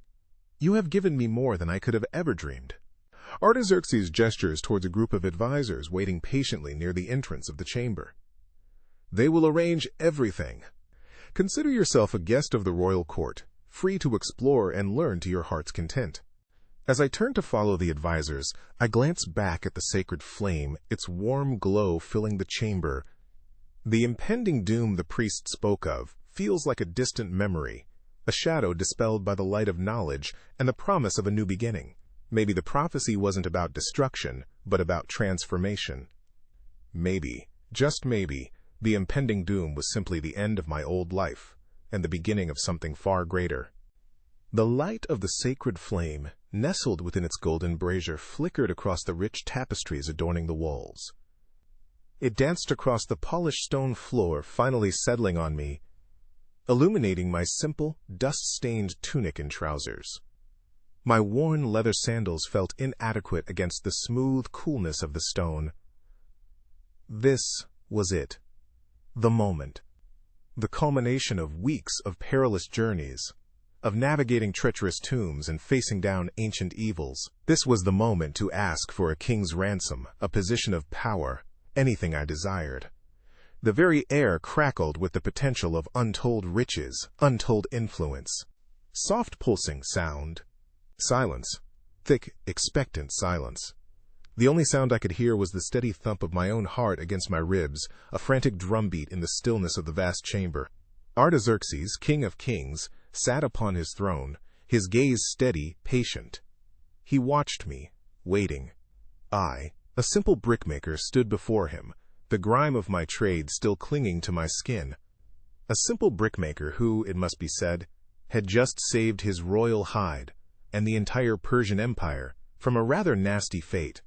Speaker 1: You have given me more than I could have ever dreamed. Artaxerxes gestures towards a group of advisors waiting patiently near the entrance of the chamber. They will arrange everything. Consider yourself a guest of the royal court, free to explore and learn to your heart's content. As I turn to follow the advisors, I glance back at the sacred flame, its warm glow filling the chamber. The impending doom the priest spoke of feels like a distant memory, a shadow dispelled by the light of knowledge and the promise of a new beginning. Maybe the prophecy wasn't about destruction, but about transformation. Maybe, just maybe, the impending doom was simply the end of my old life, and the beginning of something far greater. The light of the sacred flame, nestled within its golden brazier, flickered across the rich tapestries adorning the walls. It danced across the polished stone floor, finally settling on me, illuminating my simple, dust-stained tunic and trousers. My worn leather sandals felt inadequate against the smooth coolness of the stone. This was it. The moment. The culmination of weeks of perilous journeys, of navigating treacherous tombs and facing down ancient evils. This was the moment to ask for a king's ransom, a position of power, anything I desired. The very air crackled with the potential of untold riches, untold influence. Soft pulsing sound. Silence. Thick, expectant silence. The only sound I could hear was the steady thump of my own heart against my ribs, a frantic drumbeat in the stillness of the vast chamber. Artaxerxes, king of kings, sat upon his throne, his gaze steady, patient. He watched me, waiting. I, a simple brickmaker, stood before him, the grime of my trade still clinging to my skin. A simple brickmaker who, it must be said, had just saved his royal hide and the entire Persian Empire from a rather nasty fate.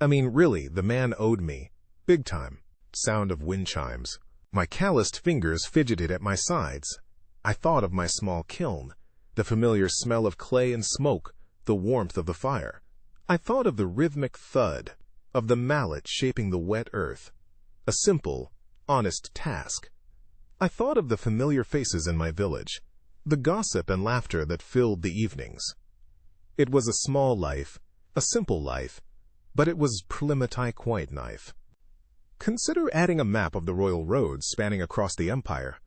Speaker 1: I mean, really, the man owed me. Big time. Sound of wind chimes. My calloused fingers fidgeted at my sides. I thought of my small kiln, the familiar smell of clay and smoke, the warmth of the fire. I thought of the rhythmic thud, of the mallet shaping the wet earth. A simple, honest task. I thought of the familiar faces in my village, the gossip and laughter that filled the evenings. It was a small life, a simple life, but it was preliminary quite knife. Consider adding a map of the royal roads spanning across the empire.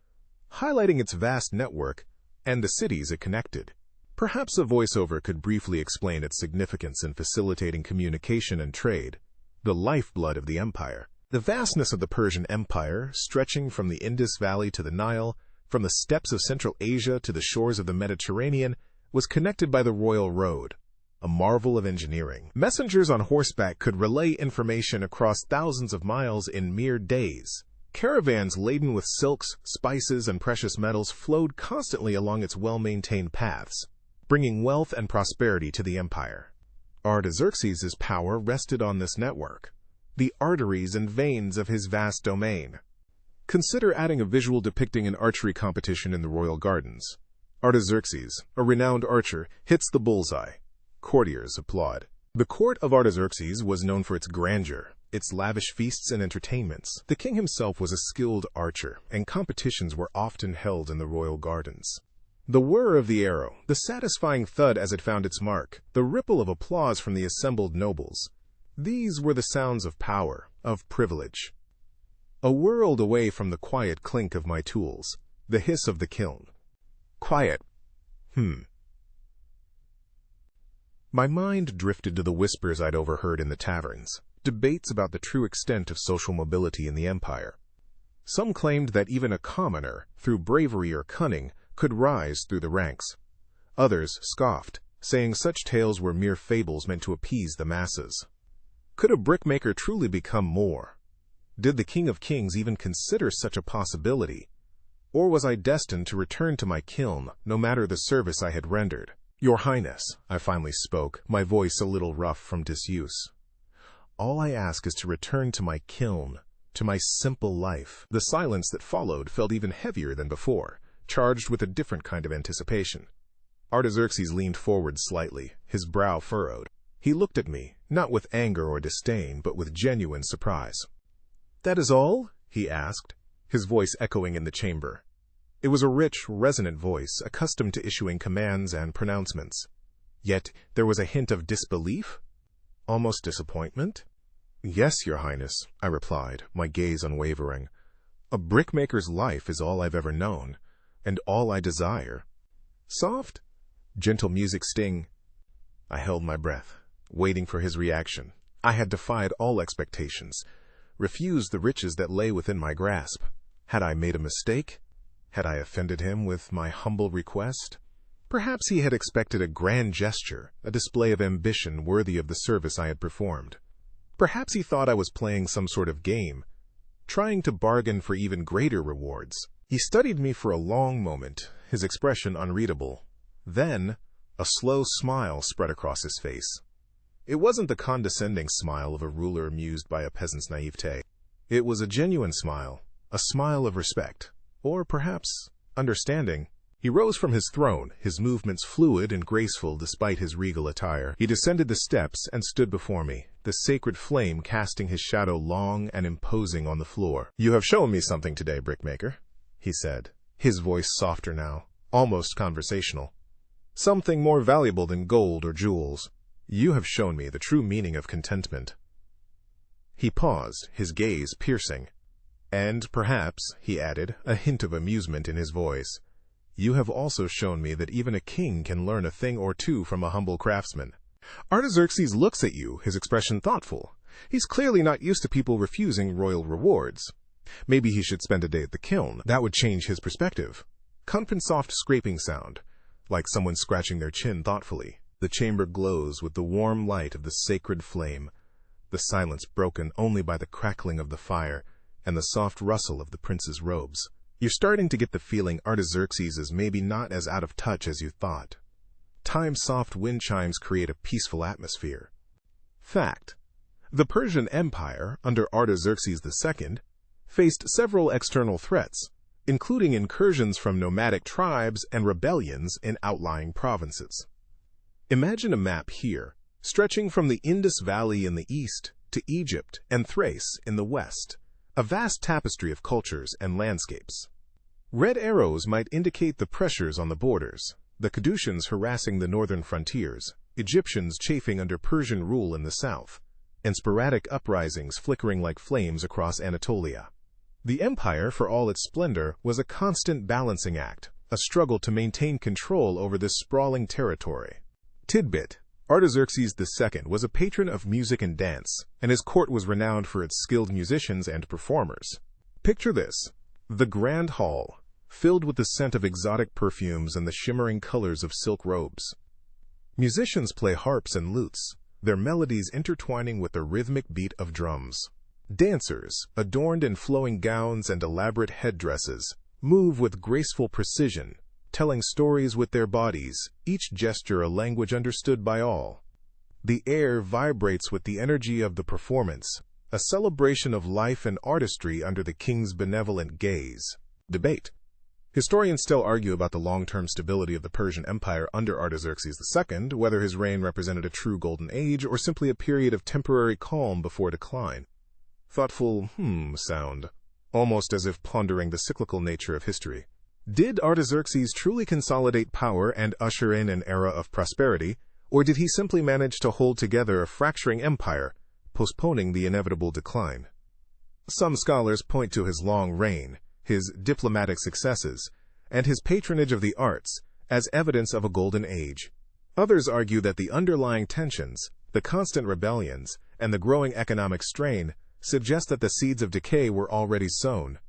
Speaker 1: highlighting its vast network and the cities it connected. Perhaps a voiceover could briefly explain its significance in facilitating communication and trade, the lifeblood of the empire. The vastness of the Persian Empire, stretching from the Indus Valley to the Nile, from the steppes of Central Asia to the shores of the Mediterranean, was connected by the royal road, a marvel of engineering. Messengers on horseback could relay information across thousands of miles in mere days. Caravans laden with silks, spices, and precious metals flowed constantly along its well-maintained paths, bringing wealth and prosperity to the empire. Artaxerxes' power rested on this network, the arteries and veins of his vast domain. Consider adding a visual depicting an archery competition in the royal gardens. Artaxerxes, a renowned archer, hits the bullseye. Courtiers applaud. The court of Artaxerxes was known for its grandeur, its lavish feasts and entertainments. The king himself was a skilled archer, and competitions were often held in the royal gardens. The whir of the arrow, the satisfying thud as it found its mark, the ripple of applause from the assembled nobles. These were the sounds of power, of privilege. A world away from the quiet clink of my tools, the hiss of the kiln. Quiet. My mind drifted to the whispers I'd overheard in the taverns, debates about the true extent of social mobility in the empire. Some claimed that even a commoner, through bravery or cunning, could rise through the ranks. Others scoffed, saying such tales were mere fables meant to appease the masses. Could a brickmaker truly become more? Did the King of Kings even consider such a possibility? Or was I destined to return to my kiln, no matter the service I had rendered? Your Highness, I finally spoke, my voice a little rough from disuse. All I ask is to return to my kiln, to my simple life. The silence that followed felt even heavier than before, charged with a different kind of anticipation. Artaxerxes leaned forward slightly, his brow furrowed. He looked at me, not with anger or disdain, but with genuine surprise. "That is all?" he asked, his voice echoing in the chamber. It was a rich, resonant voice, accustomed to issuing commands and pronouncements. Yet there was a hint of disbelief, almost disappointment. "Yes, Your Highness," I replied, my gaze unwavering. "A brickmaker's life is all I've ever known, and all I desire." Soft, gentle music sting. I held my breath, waiting for his reaction. I had defied all expectations, refused the riches that lay within my grasp. Had I made a mistake? Had I offended him with my humble request? Perhaps he had expected a grand gesture, a display of ambition worthy of the service I had performed. Perhaps he thought I was playing some sort of game, trying to bargain for even greater rewards. He studied me for a long moment, his expression unreadable. Then, a slow smile spread across his face. It wasn't the condescending smile of a ruler amused by a peasant's naivete. It was a genuine smile, a smile of respect, or perhaps understanding. He rose from his throne, his movements fluid and graceful despite his regal attire. He descended the steps and stood before me, the sacred flame casting his shadow long and imposing on the floor. "You have shown me something today, brickmaker," he said, his voice softer now, almost conversational. "Something more valuable than gold or jewels. You have shown me the true meaning of contentment." He paused, his gaze piercing. "And perhaps," he added, a hint of amusement in his voice, "you have also shown me that even a king can learn a thing or two from a humble craftsman." Artaxerxes looks at you, his expression thoughtful. He's clearly not used to people refusing royal rewards. Maybe he should spend a day at the kiln. That would change his perspective. Confident soft scraping sound, like someone scratching their chin thoughtfully. The chamber glows with the warm light of the sacred flame, the silence broken only by the crackling of the fire and the soft rustle of the prince's robes. You're starting to get the feeling Artaxerxes is maybe not as out of touch as you thought. Time's soft wind chimes create a peaceful atmosphere. Fact: the Persian Empire, under Artaxerxes II, faced several external threats, including incursions from nomadic tribes and rebellions in outlying provinces. Imagine a map here, stretching from the Indus Valley in the east to Egypt and Thrace in the west, a vast tapestry of cultures and landscapes. Red arrows might indicate the pressures on the borders, the Cadousians harassing the northern frontiers, Egyptians chafing under Persian rule in the south, and sporadic uprisings flickering like flames across Anatolia. The empire, for all its splendor, was a constant balancing act, a struggle to maintain control over this sprawling territory. Tidbit: Artaxerxes II was a patron of music and dance, and his court was renowned for its skilled musicians and performers. Picture this: the grand hall, filled with the scent of exotic perfumes and the shimmering colors of silk robes. Musicians play harps and lutes, their melodies intertwining with the rhythmic beat of drums. Dancers, adorned in flowing gowns and elaborate headdresses, move with graceful precision, telling stories with their bodies, each gesture a language understood by all. The air vibrates with the energy of the performance, a celebration of life and artistry under the king's benevolent gaze. Debate: Historians still argue about the long-term stability of the Persian Empire under Artaxerxes II, whether his reign represented a true golden age or simply a period of temporary calm before decline. Thoughtful sound, almost as if pondering the cyclical nature of history. Did Artaxerxes truly consolidate power and usher in an era of prosperity, or did he simply manage to hold together a fracturing empire, postponing the inevitable decline? Some scholars point to his long reign, his diplomatic successes, and his patronage of the arts as evidence of a golden age. Others argue that the underlying tensions, the constant rebellions, and the growing economic strain suggest that the seeds of decay were already sown.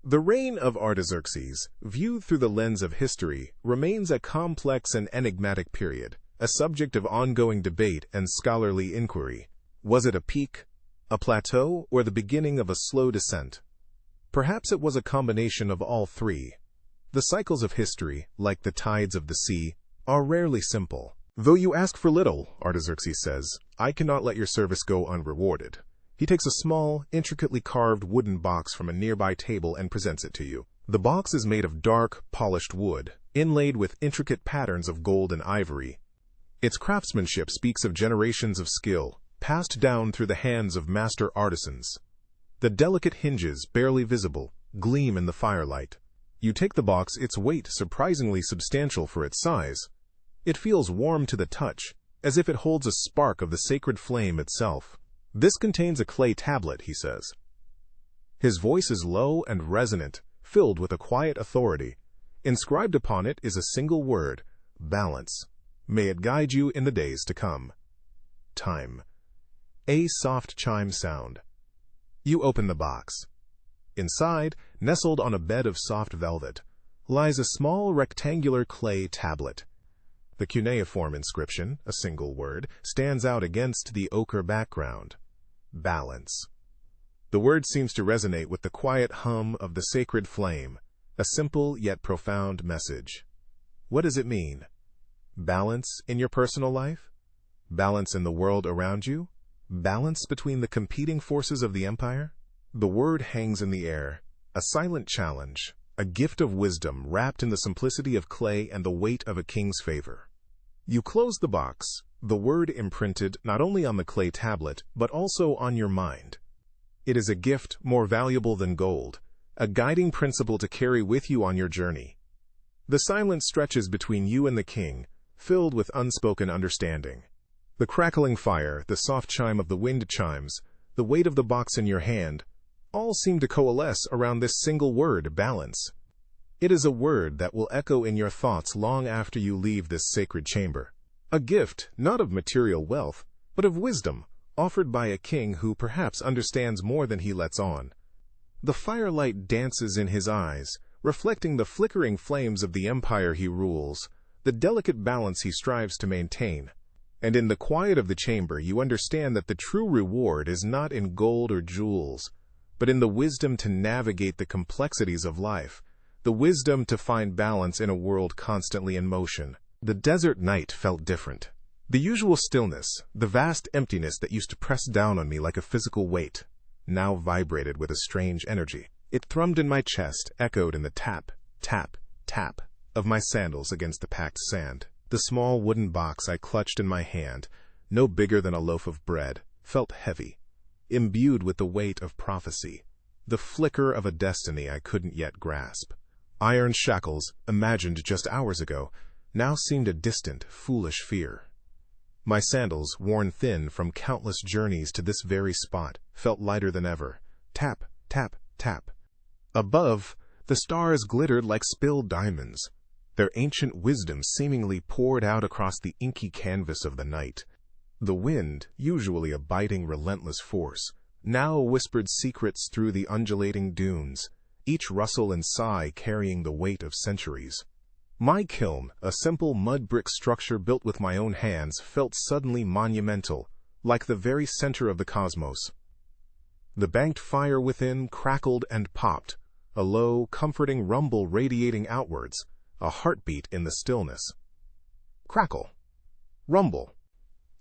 Speaker 1: The reign of Artaxerxes, viewed through the lens of history, remains a complex and enigmatic period, a subject of ongoing debate and scholarly inquiry. Was it a peak, a plateau, or the beginning of a slow descent? Perhaps it was a combination of all three. The cycles of history, like the tides of the sea, are rarely simple. Though you ask for little, Artaxerxes says, I cannot let your service go unrewarded. He takes a small, intricately carved wooden box from a nearby table and presents it to you. The box is made of dark, polished wood, inlaid with intricate patterns of gold and ivory. Its craftsmanship speaks of generations of skill, passed down through the hands of master artisans. The delicate hinges, barely visible, gleam in the firelight. You take the box, its weight surprisingly substantial for its size. It feels warm to the touch, as if it holds a spark of the sacred flame itself. This contains a clay tablet, he says. His voice is low and resonant, filled with a quiet authority. Inscribed upon it is a single word: balance. May it guide you in the days to come. Time. A soft chime sound. You open the box. Inside, nestled on a bed of soft velvet, lies a small rectangular clay tablet. The cuneiform inscription, a single word, stands out against the ochre background. Balance. The word seems to resonate with the quiet hum of the sacred flame, a simple yet profound message. What does it mean? Balance in your personal life? Balance in the world around you? Balance between the competing forces of the empire? The word hangs in the air, a silent challenge, a gift of wisdom wrapped in the simplicity of clay and the weight of a king's favor. You close the box, the word imprinted not only on the clay tablet, but also on your mind. It is a gift more valuable than gold, a guiding principle to carry with you on your journey. The silence stretches between you and the king, filled with unspoken understanding. The crackling fire, the soft chime of the wind chimes, the weight of the box in your hand, all seem to coalesce around this single word, balance. It is a word that will echo in your thoughts long after you leave this sacred chamber. A gift, not of material wealth, but of wisdom, offered by a king who perhaps understands more than he lets on. The firelight dances in his eyes, reflecting the flickering flames of the empire he rules, the delicate balance he strives to maintain. And in the quiet of the chamber, you understand that the true reward is not in gold or jewels, but in the wisdom to navigate the complexities of life, the wisdom to find balance in a world constantly in motion. The desert night felt different. The usual stillness, the vast emptiness that used to press down on me like a physical weight, now vibrated with a strange energy. It thrummed in my chest, echoed in the tap, tap, tap of my sandals against the packed sand. The small wooden box I clutched in my hand, no bigger than a loaf of bread, felt heavy, imbued with the weight of prophecy, the flicker of a destiny I couldn't yet grasp. Iron shackles, imagined just hours ago, now seemed a distant, foolish fear. My sandals, worn thin from countless journeys to this very spot, felt lighter than ever. Tap, tap, tap. Above, the stars glittered like spilled diamonds, their ancient wisdom seemingly poured out across the inky canvas of the night. The wind, usually a biting, relentless force, now whispered secrets through the undulating dunes, each rustle and sigh carrying the weight of centuries. My kiln, a simple mud brick structure built with my own hands, felt suddenly monumental, like the very center of the cosmos. The banked fire within crackled and popped, a low, comforting rumble radiating outwards, a heartbeat in the stillness. Crackle. Rumble.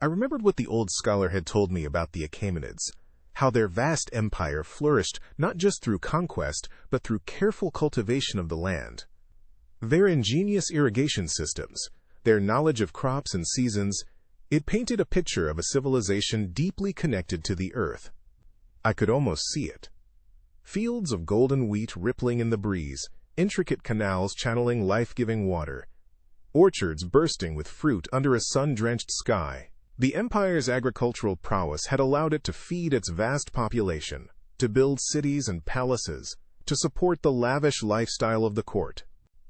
Speaker 1: I remembered what the old scholar had told me about the Achaemenids, how their vast empire flourished not just through conquest, but through careful cultivation of the land. Their ingenious irrigation systems, their knowledge of crops and seasons, it painted a picture of a civilization deeply connected to the earth. I could almost see it. Fields of golden wheat rippling in the breeze, intricate canals channeling life-giving water, orchards bursting with fruit under a sun-drenched sky. The empire's agricultural prowess had allowed it to feed its vast population, to build cities and palaces, to support the lavish lifestyle of the court.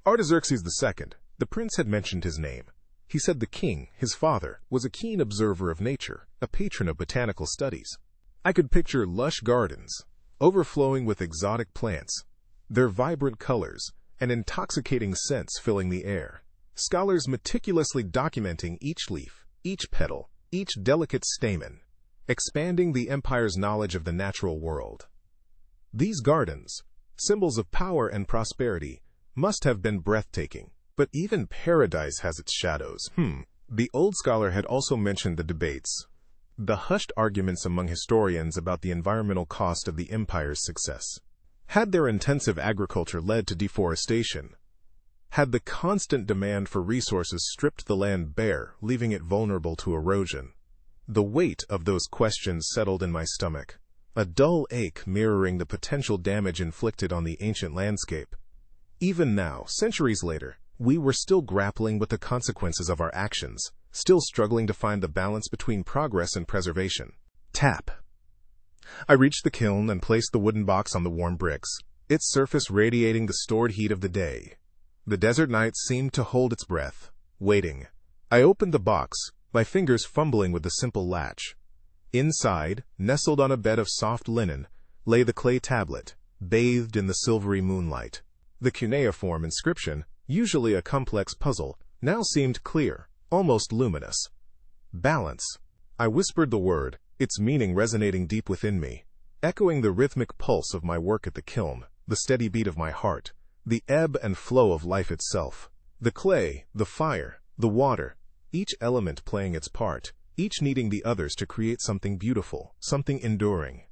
Speaker 1: Artaxerxes II, the prince had mentioned his name. He said the king, his father, was a keen observer of nature, a patron of botanical studies. I could picture lush gardens, overflowing with exotic plants, their vibrant colors and intoxicating scents filling the air. Scholars meticulously documenting each leaf, each petal, each delicate stamen, expanding the empire's knowledge of the natural world. These gardens, symbols of power and prosperity, must have been breathtaking. But even paradise has its shadows. The old scholar had also mentioned the debates, the hushed arguments among historians about the environmental cost of the empire's success. Had their intensive agriculture led to deforestation? Had the constant demand for resources stripped the land bare, leaving it vulnerable to erosion? The weight of those questions settled in my stomach, a dull ache mirroring the potential damage inflicted on the ancient landscape. Even now, centuries later, we were still grappling with the consequences of our actions, still struggling to find the balance between progress and preservation. Tap. I reached the kiln and placed the wooden box on the warm bricks, its surface radiating the stored heat of the day. The desert night seemed to hold its breath, waiting. I opened the box, my fingers fumbling with the simple latch. Inside, nestled on a bed of soft linen, lay the clay tablet, bathed in the silvery moonlight. The cuneiform inscription, usually a complex puzzle, now seemed clear, almost luminous. Balance. I whispered the word, its meaning resonating deep within me, echoing the rhythmic pulse of my work at the kiln, the steady beat of my heart, the ebb and flow of life itself. The clay, the fire, the water, each element playing its part, each needing the others to create something beautiful, something enduring.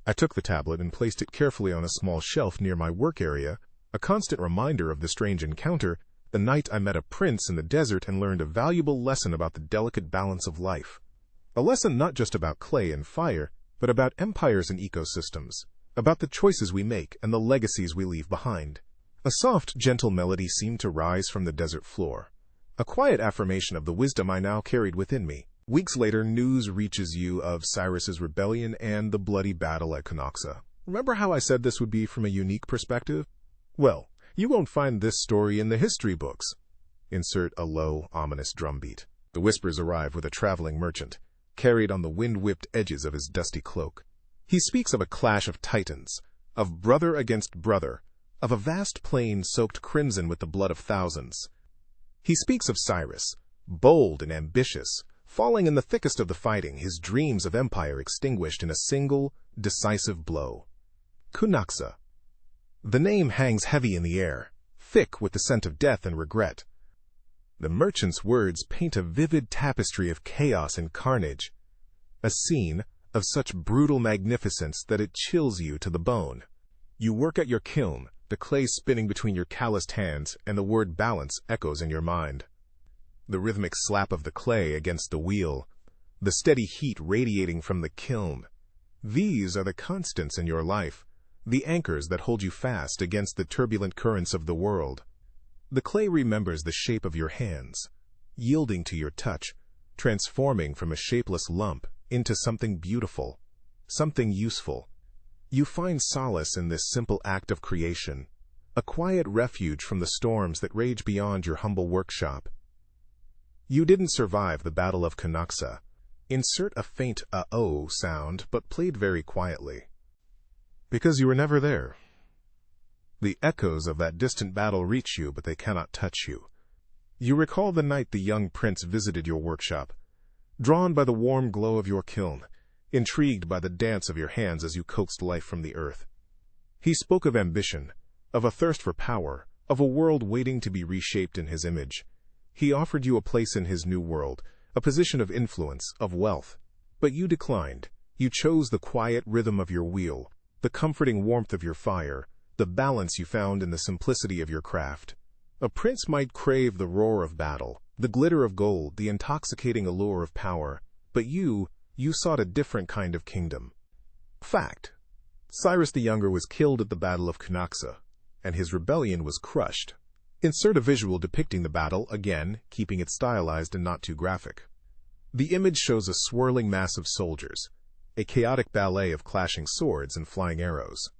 Speaker 1: I took the tablet and placed it carefully on a small shelf near my work area, a constant reminder of the strange encounter, the night I met a prince in the desert and learned a valuable lesson about the delicate balance of life. A lesson not just about clay and fire, but about empires and ecosystems, about the choices we make and the legacies we leave behind. A soft, gentle melody seemed to rise from the desert floor, a quiet affirmation of the wisdom I now carried within me. Weeks later, news reaches you of Cyrus's rebellion and the bloody battle at Cunaxa. Remember how I said this would be from a unique perspective? Well, you won't find this story in the history books. Insert a low, ominous drumbeat. The whispers arrive with a traveling merchant, carried on the wind-whipped edges of his dusty cloak. He speaks of a clash of titans, of brother against brother, of a vast plain soaked crimson with the blood of thousands. He speaks of Cyrus, bold and ambitious, falling in the thickest of the fighting, his dreams of empire extinguished in a single, decisive blow. Cunaxa. The name hangs heavy in the air, thick with the scent of death and regret. The merchant's words paint a vivid tapestry of chaos and carnage, a scene of such brutal magnificence that it chills you to the bone. You work at your kiln, the clay spinning between your calloused hands, and the word balance echoes in your mind. The rhythmic slap of the clay against the wheel, the steady heat radiating from the kiln. These are the constants in your life, the anchors that hold you fast against the turbulent currents of the world. The clay remembers the shape of your hands, yielding to your touch, transforming from a shapeless lump into something beautiful, something useful. You find solace in this simple act of creation, a quiet refuge from the storms that rage beyond your humble workshop. You didn't survive the Battle of Cunaxa. Insert a faint "uh-oh" sound, but played very quietly. Because you were never there. The echoes of that distant battle reach you, but they cannot touch you. You recall the night the young prince visited your workshop, drawn by the warm glow of your kiln, intrigued by the dance of your hands as you coaxed life from the earth. He spoke of ambition, of a thirst for power, of a world waiting to be reshaped in his image. He offered you a place in his new world, a position of influence, of wealth. But you declined. You chose the quiet rhythm of your wheel, the comforting warmth of your fire, the balance you found in the simplicity of your craft. A prince might crave the roar of battle, the glitter of gold, the intoxicating allure of power, but you sought a different kind of kingdom. Fact: Cyrus the Younger was killed at the Battle of Cunaxa, and his rebellion was crushed. Insert a visual depicting the battle, again, keeping it stylized and not too graphic. The image shows a swirling mass of soldiers, a chaotic ballet of clashing swords and flying arrows.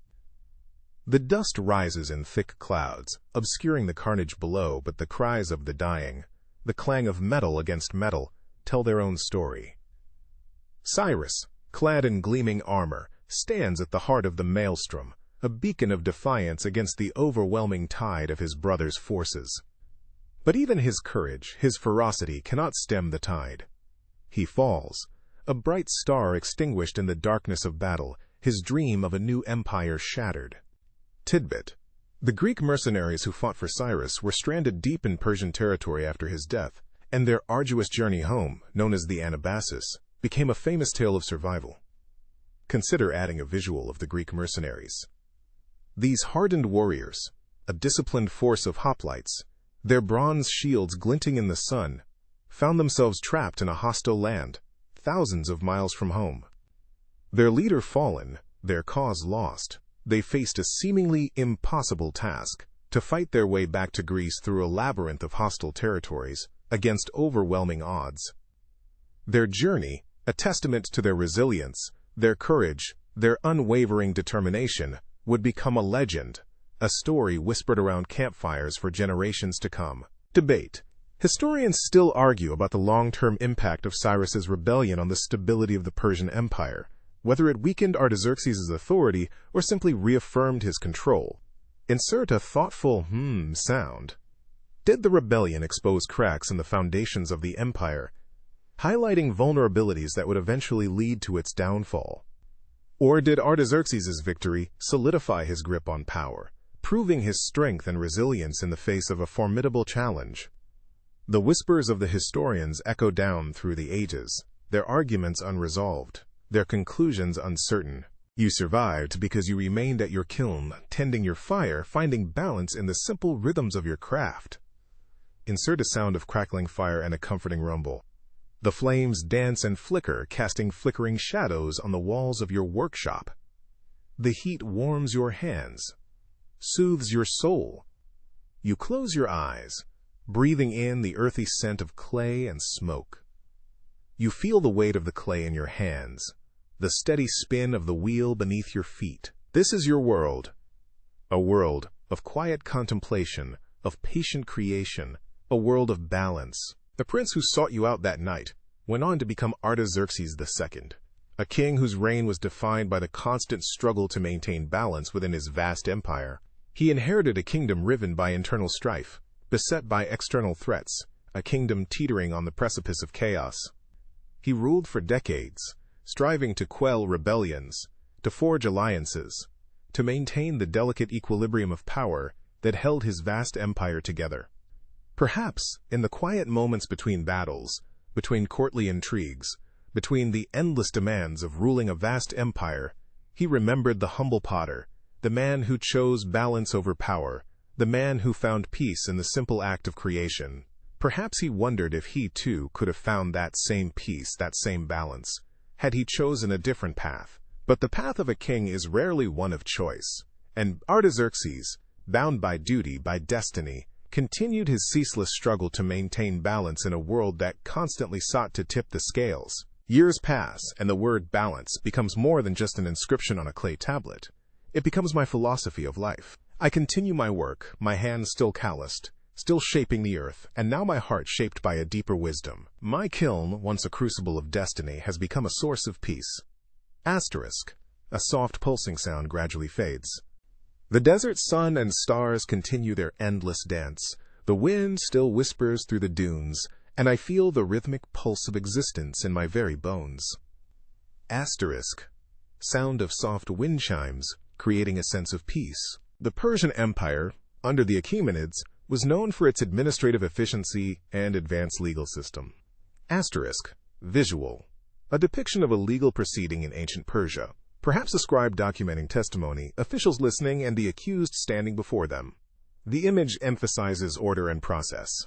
Speaker 1: The dust rises in thick clouds, obscuring the carnage below, but the cries of the dying, the clang of metal against metal, tell their own story. Cyrus, clad in gleaming armor, stands at the heart of the maelstrom, a beacon of defiance against the overwhelming tide of his brother's forces. But even his courage, his ferocity, cannot stem the tide. He falls, a bright star extinguished in the darkness of battle, his dream of a new empire shattered. Tidbit: the Greek mercenaries who fought for Cyrus were stranded deep in Persian territory after his death, and their arduous journey home, known as the Anabasis, became a famous tale of survival. Consider adding a visual of the Greek mercenaries. These hardened warriors, a disciplined force of hoplites, their bronze shields glinting in the sun, found themselves trapped in a hostile land, thousands of miles from home. Their leader fallen, their cause lost, they faced a seemingly impossible task: to fight their way back to Greece through a labyrinth of hostile territories, against overwhelming odds. Their journey, a testament to their resilience, their courage, their unwavering determination, would become a legend, a story whispered around campfires for generations to come. Debate: historians still argue about the long-term impact of Cyrus's rebellion on the stability of the Persian Empire, whether it weakened Artaxerxes' authority or simply reaffirmed his control. Insert a thoughtful sound. Did the rebellion expose cracks in the foundations of the empire, highlighting vulnerabilities that would eventually lead to its downfall? Or did Artaxerxes' victory solidify his grip on power, proving his strength and resilience in the face of a formidable challenge? The whispers of the historians echo down through the ages, their arguments unresolved, their conclusions uncertain. You survived because you remained at your kiln, tending your fire, finding balance in the simple rhythms of your craft. Insert a sound of crackling fire and a comforting rumble. The flames dance and flicker, casting flickering shadows on the walls of your workshop. The heat warms your hands, soothes your soul. You close your eyes, breathing in the earthy scent of clay and smoke. You feel the weight of the clay in your hands, the steady spin of the wheel beneath your feet. This is your world, a world of quiet contemplation, of patient creation, a world of balance. The prince who sought you out that night went on to become Artaxerxes II, a king whose reign was defined by the constant struggle to maintain balance within his vast empire. He inherited a kingdom riven by internal strife, beset by external threats, a kingdom teetering on the precipice of chaos. He ruled for decades, striving to quell rebellions, to forge alliances, to maintain the delicate equilibrium of power that held his vast empire together. Perhaps, in the quiet moments between battles, between courtly intrigues, between the endless demands of ruling a vast empire, he remembered the humble potter, the man who chose balance over power, the man who found peace in the simple act of creation. Perhaps he wondered if he too could have found that same peace, that same balance, had he chosen a different path. But the path of a king is rarely one of choice, and Artaxerxes, bound by duty, by destiny, continued his ceaseless struggle to maintain balance in a world that constantly sought to tip the scales. Years pass, and the word balance becomes more than just an inscription on a clay tablet. It becomes my philosophy of life. I continue my work, my hands still calloused, still shaping the earth, and now my heart shaped by a deeper wisdom. My kiln, once a crucible of destiny, has become a source of peace. Asterisk. A soft pulsing sound gradually fades. The desert sun and stars continue their endless dance. The wind still whispers through the dunes, and I feel the rhythmic pulse of existence in my very bones. Asterisk. Sound of soft wind chimes, creating a sense of peace. The Persian Empire, under the Achaemenids, was known for its administrative efficiency and advanced legal system. Asterisk. Visual. A depiction of a legal proceeding in ancient Persia, perhaps a scribe documenting testimony, officials listening, and the accused standing before them. The image emphasizes order and process.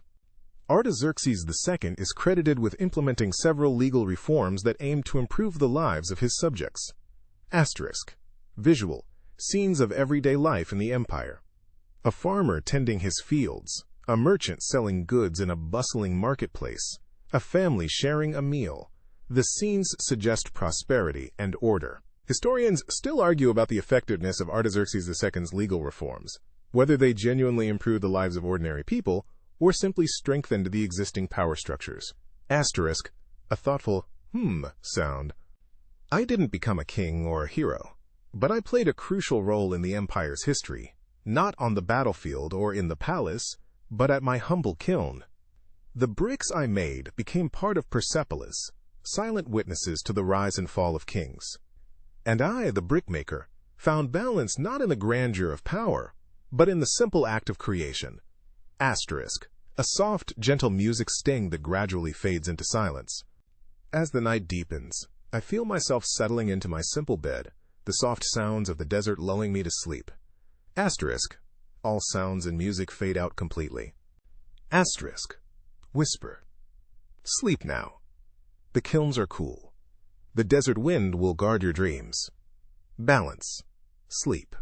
Speaker 1: Artaxerxes II is credited with implementing several legal reforms that aim to improve the lives of his subjects. Asterisk. Visual. Scenes of everyday life in the empire. A farmer tending his fields, a merchant selling goods in a bustling marketplace, a family sharing a meal. The scenes suggest prosperity and order. Historians still argue about the effectiveness of Artaxerxes II's legal reforms, whether they genuinely improved the lives of ordinary people or simply strengthened the existing power structures. Asterisk. A thoughtful sound. I didn't become a king or a hero, but I played a crucial role in the empire's history, not on the battlefield or in the palace, but at my humble kiln. The bricks I made became part of Persepolis, silent witnesses to the rise and fall of kings. And I, the brickmaker, found balance not in the grandeur of power, but in the simple act of creation. Asterisk. A soft, gentle music sting that gradually fades into silence. As the night deepens, I feel myself settling into my simple bed, the soft sounds of the desert lulling me to sleep. Asterisk. All sounds and music fade out completely. Asterisk. Whisper. Sleep now. The kilns are cool. The desert wind will guard your dreams. Balance. Sleep.